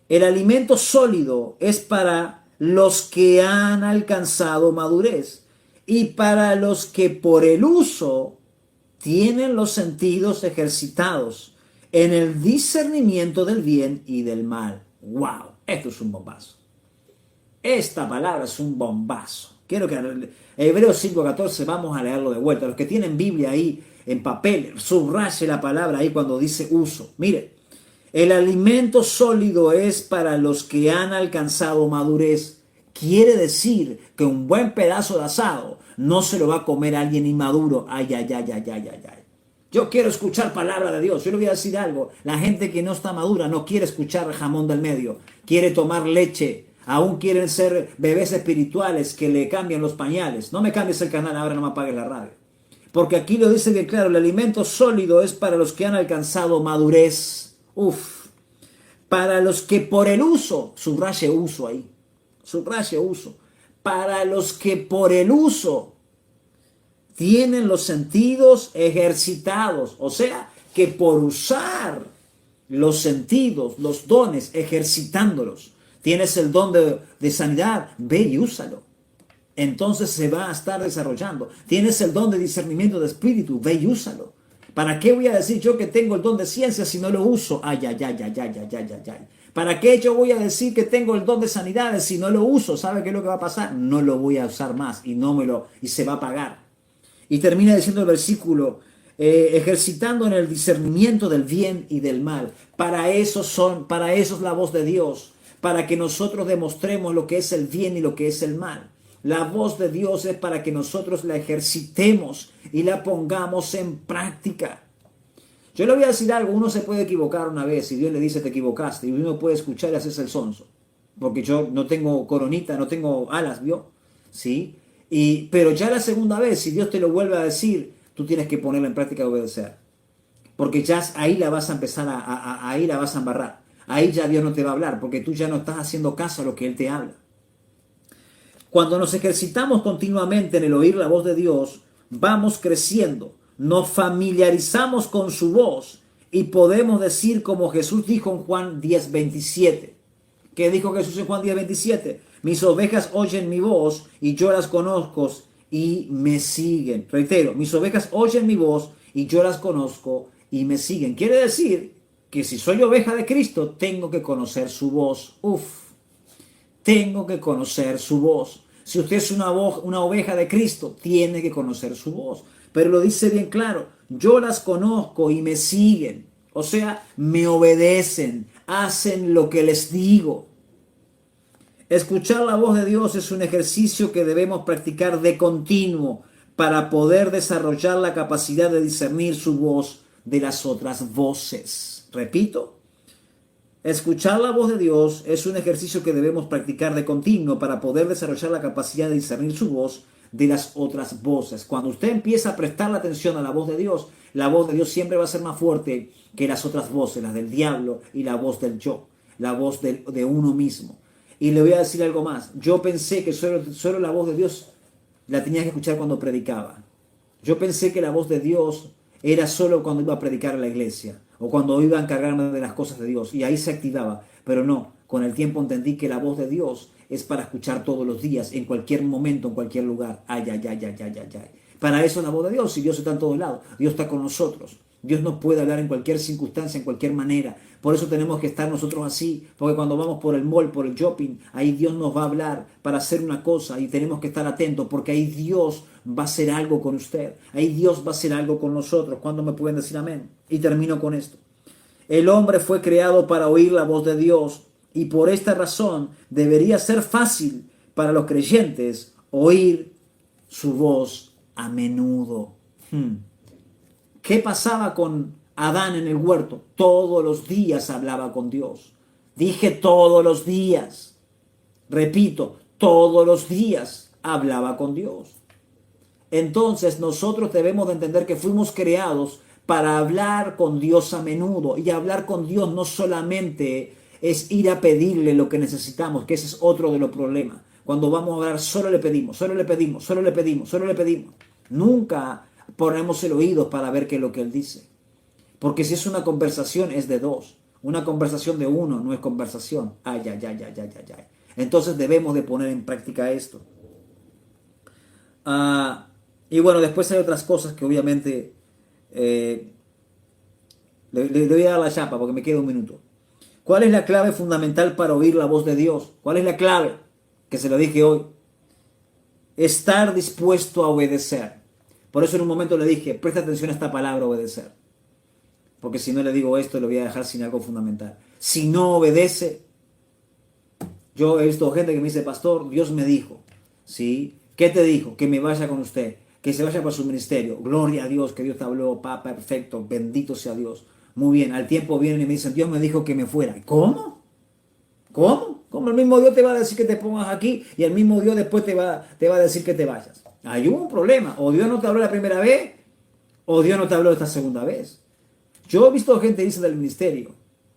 B: El alimento sólido es para los que han alcanzado madurez y para los que por el uso tienen los sentidos ejercitados en el discernimiento del bien y del mal. ¡Wow! Esto es un bombazo. Esta palabra es un bombazo. Quiero que Hebreos 5:14 vamos a leerlo de vuelta. Los que tienen Biblia ahí en papel, subraye la palabra ahí cuando dice uso. Mire, el alimento sólido es para los que han alcanzado madurez. Quiere decir que un buen pedazo de asado no se lo va a comer alguien inmaduro. Ay, ay, ay, ay, ay, ay, ay. Yo quiero escuchar palabra de Dios. Yo le voy a decir algo. La gente que no está madura no quiere escuchar jamón del medio. Quiere tomar leche. Aún quieren ser bebés espirituales que le cambian los pañales. No me cambies el canal ahora, no me apagues la radio. Porque aquí lo dice bien claro, el alimento sólido es para los que han alcanzado madurez. Uf. Para los que por el uso, subraye uso ahí. Subraye uso. Para los que por el uso tienen los sentidos ejercitados. O sea, que por usar los sentidos, los dones, ejercitándolos. Tienes el don de sanidad, ve y úsalo. Entonces se va a estar desarrollando. Tienes el don de discernimiento de espíritu, ve y úsalo. ¿Para qué voy a decir yo que tengo el don de ciencia si no lo uso? Ay, ay, ay, ay, ay, ay, ay, ay, ay. ¿Para qué yo voy a decir que tengo el don de sanidades si no lo uso? ¿Sabe qué es lo que va a pasar? No lo voy a usar más y se va a pagar. Y termina diciendo el versículo, ejercitando en el discernimiento del bien y del mal. Para eso es la voz de Dios. Para que nosotros demostremos lo que es el bien y lo que es el mal. La voz de Dios es para que nosotros la ejercitemos y la pongamos en práctica. Yo le voy a decir algo, uno se puede equivocar una vez y Dios le dice te equivocaste y uno puede escuchar y hacerse el sonso. Porque yo no tengo coronita, no tengo alas, ¿vio? ¿Sí? Pero ya la segunda vez, si Dios te lo vuelve a decir, tú tienes que ponerla en práctica y obedecer. Porque ya ahí la vas a empezar ahí la vas a embarrar. Ahí ya Dios no te va a hablar, porque tú ya no estás haciendo caso a lo que Él te habla. Cuando nos ejercitamos continuamente en el oír la voz de Dios, vamos creciendo, nos familiarizamos con su voz y podemos decir como Jesús dijo en Juan 10:27. ¿Qué dijo Jesús en Juan 10:27? Mis ovejas oyen mi voz y yo las conozco y me siguen. Reitero, mis ovejas oyen mi voz y yo las conozco y me siguen. Quiere decir que si soy oveja de Cristo, tengo que conocer su voz. Tengo que conocer su voz. Si usted es una oveja de Cristo, tiene que conocer su voz. Pero lo dice bien claro, yo las conozco y me siguen. O sea, me obedecen, hacen lo que les digo. Escuchar la voz de Dios es un ejercicio que debemos practicar de continuo para poder desarrollar la capacidad de discernir su voz de las otras voces. Repito, escuchar la voz de Dios es un ejercicio que debemos practicar de continuo para poder desarrollar la capacidad de discernir su voz de las otras voces. Cuando usted empieza a prestar la atención a la voz de Dios siempre va a ser más fuerte que las otras voces, las del diablo y la voz del yo, la voz de uno mismo. Y le voy a decir algo más. Yo pensé que solo la voz de Dios la tenía que escuchar cuando predicaba. Yo pensé que la voz de Dios era solo cuando iba a predicar a la iglesia o cuando iba a encargarme de las cosas de Dios y ahí se activaba. Pero no, con el tiempo entendí que la voz de Dios es para escuchar todos los días, en cualquier momento, en cualquier lugar. Ay, ay, ay, ay, ay, ay, ay. Para eso es la voz de Dios, y Dios está en todos lados. Dios está con nosotros. Dios nos puede hablar en cualquier circunstancia, en cualquier manera. Por eso tenemos que estar nosotros así, porque cuando vamos por el mall, por el shopping, ahí Dios nos va a hablar para hacer una cosa y tenemos que estar atentos, porque ahí Dios va a hacer algo con usted. Ahí Dios va a hacer algo con nosotros. ¿Cuándo me pueden decir amén? Y termino con esto. El hombre fue creado para oír la voz de Dios y por esta razón debería ser fácil para los creyentes oír su voz a menudo. ¿Qué pasaba con Adán en el huerto? Todos los días hablaba con Dios. Dije todos los días. Repito, todos los días hablaba con Dios. Entonces nosotros debemos de entender que fuimos creados para hablar con Dios a menudo. Y hablar con Dios no solamente es ir a pedirle lo que necesitamos, que ese es otro de los problemas. Cuando vamos a orar solo le pedimos, solo le pedimos, solo le pedimos, solo le pedimos. Nunca ponemos el oído para ver qué es lo que Él dice. Porque si es una conversación es de dos. Una conversación de uno no es conversación. Ay, ay, ay, ay, ay, ay, ay. Entonces debemos de poner en práctica esto. Y bueno, después hay otras cosas que obviamente le voy a dar la chapa porque me queda un minuto. ¿Cuál es la clave fundamental para oír la voz de Dios? ¿Cuál es la clave? Que se lo dije hoy. Estar dispuesto a obedecer. Por eso en un momento le dije, presta atención a esta palabra, obedecer. Porque si no le digo esto, lo voy a dejar sin algo fundamental. Si no obedece, yo he visto gente que me dice, pastor, Dios me dijo, ¿sí? ¿Qué te dijo? Que me vaya con usted, que se vaya para su ministerio. Gloria a Dios, que Dios te habló, papá, perfecto, bendito sea Dios. Muy bien, al tiempo vienen y me dicen, Dios me dijo que me fuera. ¿Cómo? ¿Cómo? ¿Cómo el mismo Dios te va a decir que te pongas aquí y el mismo Dios después te va a decir que te vayas? Hay un problema. O Dios no te habló la primera vez, o Dios no te habló esta segunda vez. Yo he visto gente irse del ministerio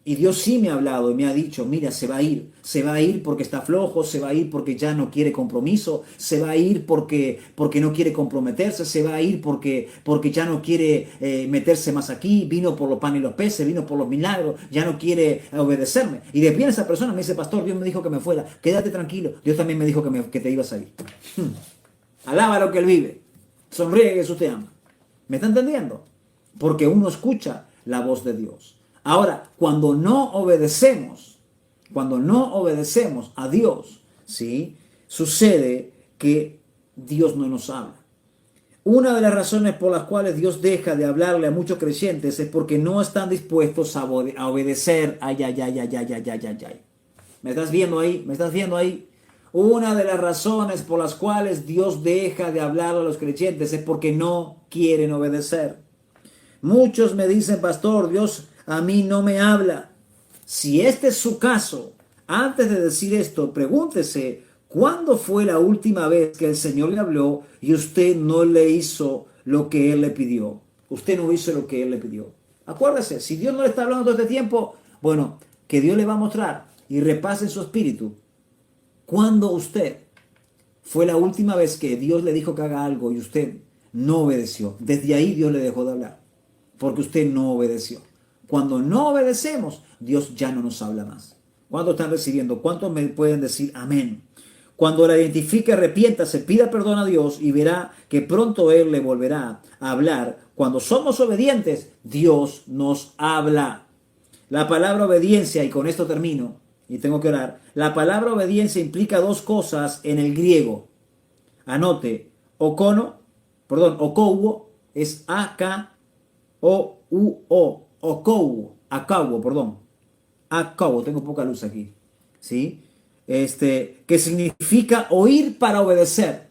B: y Dios sí me ha hablado y me ha dicho, mira, se va a ir porque está flojo, se va a ir porque ya no quiere compromiso, se va a ir porque no quiere comprometerse, se va a ir porque ya no quiere meterse más aquí, vino por los panes y los peces, vino por los milagros, ya no quiere obedecerme. Y de pie esa persona me dice, pastor, Dios me dijo que me fuera, quédate tranquilo, Dios también me dijo que te ibas a ir. Alaba lo que Él vive, sonríe que Jesús te ama. ¿Me está entendiendo? Porque uno escucha la voz de Dios. Ahora, cuando no obedecemos a Dios, ¿sí? Sucede que Dios no nos habla. Una de las razones por las cuales Dios deja de hablarle a muchos creyentes es porque no están dispuestos a obedecer. Ay, ay, ay, ay, ay, ay, ay, ay, ay. ¿Me estás viendo ahí? ¿Me estás viendo ahí? Una de las razones por las cuales Dios deja de hablar a los creyentes es porque no quieren obedecer. Muchos me dicen, pastor, Dios a mí no me habla. Si este es su caso, antes de decir esto, pregúntese, ¿cuándo fue la última vez que el Señor le habló y usted no le hizo lo que Él le pidió? Usted no hizo lo que Él le pidió. Acuérdese, si Dios no le está hablando todo este tiempo, bueno, que Dios le va a mostrar y repase en su espíritu. ¿Cuándo usted fue la última vez que Dios le dijo que haga algo y usted no obedeció? Desde ahí Dios le dejó de hablar, porque usted no obedeció. Cuando no obedecemos, Dios ya no nos habla más. ¿Cuántos están recibiendo? ¿Cuántos me pueden decir amén? Cuando la identifique, arrepiéntase, pida perdón a Dios y verá que pronto Él le volverá a hablar. Cuando somos obedientes, Dios nos habla. La palabra obediencia, y con esto termino, y tengo que orar. La palabra obediencia implica dos cosas en el griego. Anote, okouo es A-K-O-U-O. Akouo, tengo poca luz aquí. ¿Sí? Que significa oír para obedecer.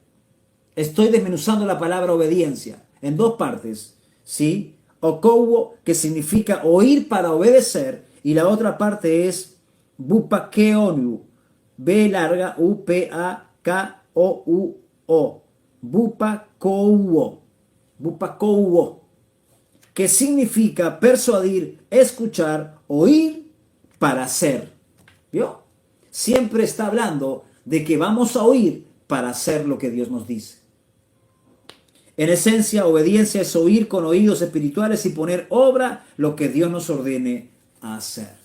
B: Estoy desmenuzando la palabra obediencia en dos partes. ¿Sí? Okouo, que significa oír para obedecer, y la otra parte es Bupakeonu, B larga, U-P-A-K-O-U-O. Bupakouo. Bupakouo. Que significa persuadir, escuchar, oír para hacer. ¿Vio? Siempre está hablando de que vamos a oír para hacer lo que Dios nos dice. En esencia, obediencia es oír con oídos espirituales y poner obra lo que Dios nos ordene a hacer.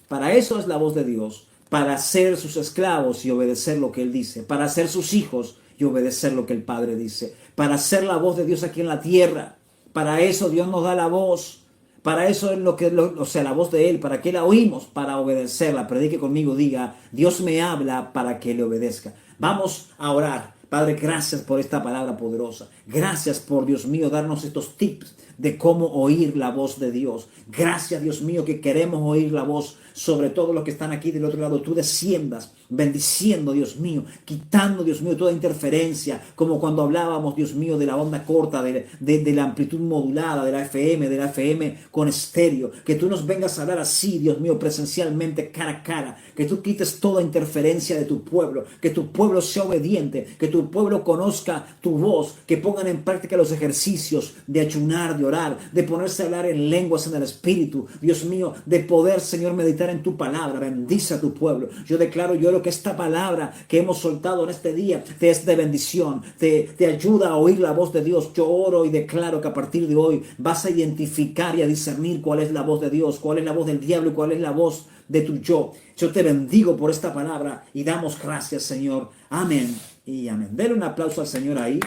B: Para eso es la voz de Dios, para ser sus esclavos y obedecer lo que Él dice, para ser sus hijos y obedecer lo que el Padre dice, para ser la voz de Dios aquí en la tierra. Para eso Dios nos da la voz, para eso es la voz de Él, para que la oímos, para obedecerla. Predique conmigo, diga, Dios me habla para que le obedezca. Vamos a orar. Padre, gracias por esta palabra poderosa. Gracias por, Dios mío, darnos estos tips de cómo oír la voz de Dios. Gracias, Dios mío, que queremos oír la voz. Sobre todo los que están aquí del otro lado, tú desciendas, bendiciendo, Dios mío, quitando, Dios mío, toda interferencia, como cuando hablábamos, Dios mío, de la onda corta, de la amplitud modulada, de la FM con estéreo. Que tú nos vengas a hablar así, Dios mío, presencialmente, cara a cara. Que tú quites toda interferencia de tu pueblo, que tu pueblo sea obediente, que tu pueblo conozca tu voz, que pongan en práctica los ejercicios de ayunar, de orar, de ponerse a hablar en lenguas en el Espíritu, Dios mío, de poder, Señor, meditar en tu palabra. Bendice a tu pueblo. Yo declaro, yo lo que esta palabra que hemos soltado en este día te es de bendición, te ayuda a oír la voz de Dios. Yo oro y declaro que a partir de hoy vas a identificar y a discernir cuál es la voz de Dios, cuál es la voz del diablo y cuál es la voz de tu yo. Yo te bendigo por esta palabra y damos gracias, Señor. Amén y amén. Denle un aplauso al Señor ahí.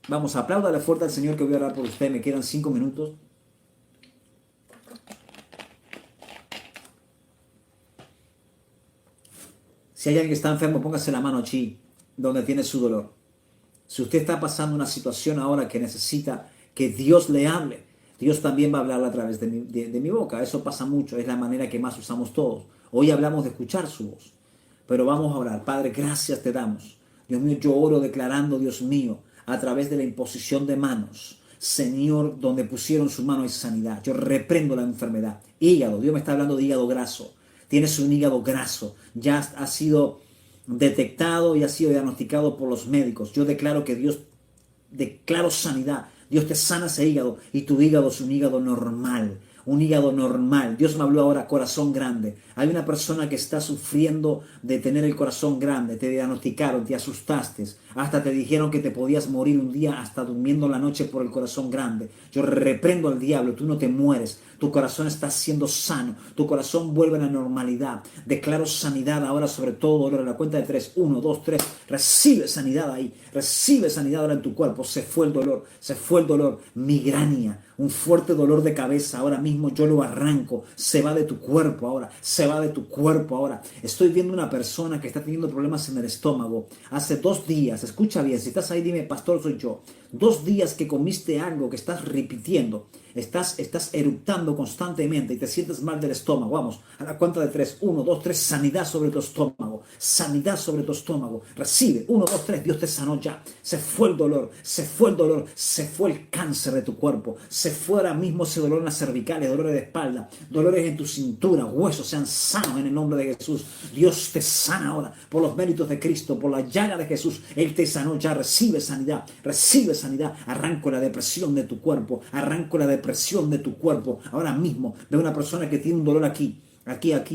B: Vamos, apláudale fuerte al Señor, que voy a orar por usted. Me quedan 5 minutos. Si hay alguien que está enfermo, póngase la mano allí donde tiene su dolor. Si usted está pasando una situación ahora que necesita que Dios le hable, Dios también va a hablar a través de mi boca. Eso pasa mucho, es la manera que más usamos todos. Hoy hablamos de escuchar su voz, pero vamos a orar. Padre, gracias te damos. Dios mío, yo oro declarando, Dios mío, a través de la imposición de manos, Señor, donde pusieron su mano hay sanidad. Yo reprendo la enfermedad. Hígado, Dios me está hablando de hígado graso. Tienes un hígado graso, ya ha sido detectado y ha sido diagnosticado por los médicos. Yo declaro que declaro sanidad. Dios te sana ese hígado y tu hígado es un hígado normal. Un hígado normal. Dios me habló ahora, corazón grande. Hay una persona que está sufriendo de tener el corazón grande. Te diagnosticaron, te asustaste. Hasta te dijeron que te podías morir un día hasta durmiendo la noche por el corazón grande. Yo reprendo al diablo, tú no te mueres. Tu corazón está siendo sano. Tu corazón vuelve a la normalidad. Declaro sanidad ahora sobre todo dolor. A la cuenta de 3. 1, 2, 3. Recibe sanidad ahí. Recibe sanidad ahora en tu cuerpo. Se fue el dolor. Se fue el dolor. Migraña. Un fuerte dolor de cabeza. Ahora mismo yo lo arranco. Se va de tu cuerpo ahora. Se va de tu cuerpo ahora. Estoy viendo una persona que está teniendo problemas en el estómago. Hace 2 días. Escucha bien. Si estás ahí, dime, pastor, soy yo. 2 días que comiste algo que estás repitiendo. Estás eructando constantemente y te sientes mal del estómago. Vamos, a la cuenta de 3. 1, 2, 3. Sanidad sobre tu estómago. Sanidad sobre tu estómago. Recibe. 1, 2, 3. Dios te sanó ya. Se fue el dolor. Se fue el dolor. Se fue el cáncer de tu cuerpo. Se fue ahora mismo ese dolor en las cervicales, dolores de espalda, dolores en tu cintura, huesos sean sanos en el nombre de Jesús. Dios te sana ahora por los méritos de Cristo, por la llaga de Jesús. Él te sanó ya. Recibe sanidad. Recibe sanidad. Arranco la depresión de tu cuerpo. Arranco la depresión de tu cuerpo. Ahora mismo veo una persona que tiene un dolor aquí,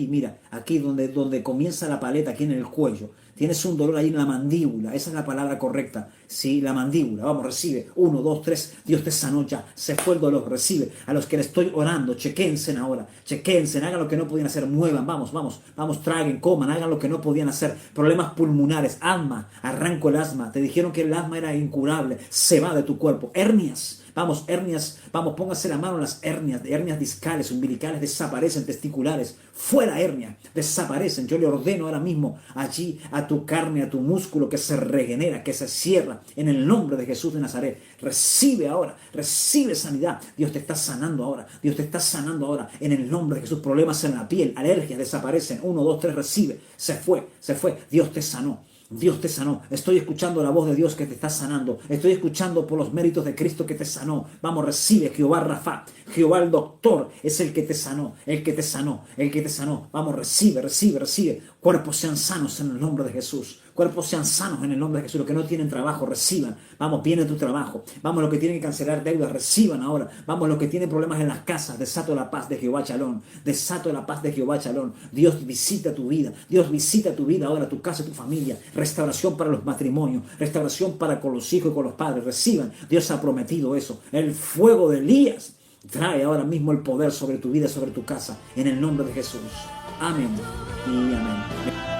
B: mira, aquí donde comienza la paleta, aquí en el cuello. Tienes un dolor ahí en la mandíbula. Esa es la palabra correcta. Sí, la mandíbula. Vamos, recibe. 1, 2, 3. Dios te sanó ya. Se fue el dolor. Recibe. A los que le estoy orando, chequense ahora. Chequense. Hagan lo que no podían hacer. Muevan. Vamos. Traguen, coman. Hagan lo que no podían hacer. Problemas pulmonares. Asma. Arranco el asma. Te dijeron que el asma era incurable. Se va de tu cuerpo. Hernias. Vamos, hernias, vamos, póngase la mano en las hernias discales, umbilicales, desaparecen, testiculares, fuera hernia, desaparecen. Yo le ordeno ahora mismo allí a tu carne, a tu músculo que se regenera, que se cierra en el nombre de Jesús de Nazaret. Recibe ahora, recibe sanidad. Dios te está sanando ahora, Dios te está sanando ahora en el nombre de Jesús. Problemas en la piel, alergias, desaparecen. 1, 2, 3, recibe, se fue, Dios te sanó. Dios te sanó. Estoy escuchando la voz de Dios que te está sanando. Estoy escuchando por los méritos de Cristo que te sanó. Vamos, recibe. Jehová Rafa, Jehová el doctor es el que te sanó, el que te sanó. Vamos, recibe. Cuerpos sean sanos en el nombre de Jesús. Cuerpos sean sanos en el nombre de Jesús. Los que no tienen trabajo, reciban. Vamos, viene tu trabajo. Vamos, los que tienen que cancelar deudas, reciban ahora. Vamos, los que tienen problemas en las casas, desato la paz de Jehová Shalom. Desato la paz de Jehová Shalom. Dios visita tu vida. Dios visita tu vida ahora, tu casa, tu familia. Restauración para los matrimonios. Restauración para con los hijos y con los padres. Reciban. Dios ha prometido eso. El fuego de Elías trae ahora mismo el poder sobre tu vida, sobre tu casa. En el nombre de Jesús. Amén y amén.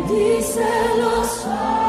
A: Dice los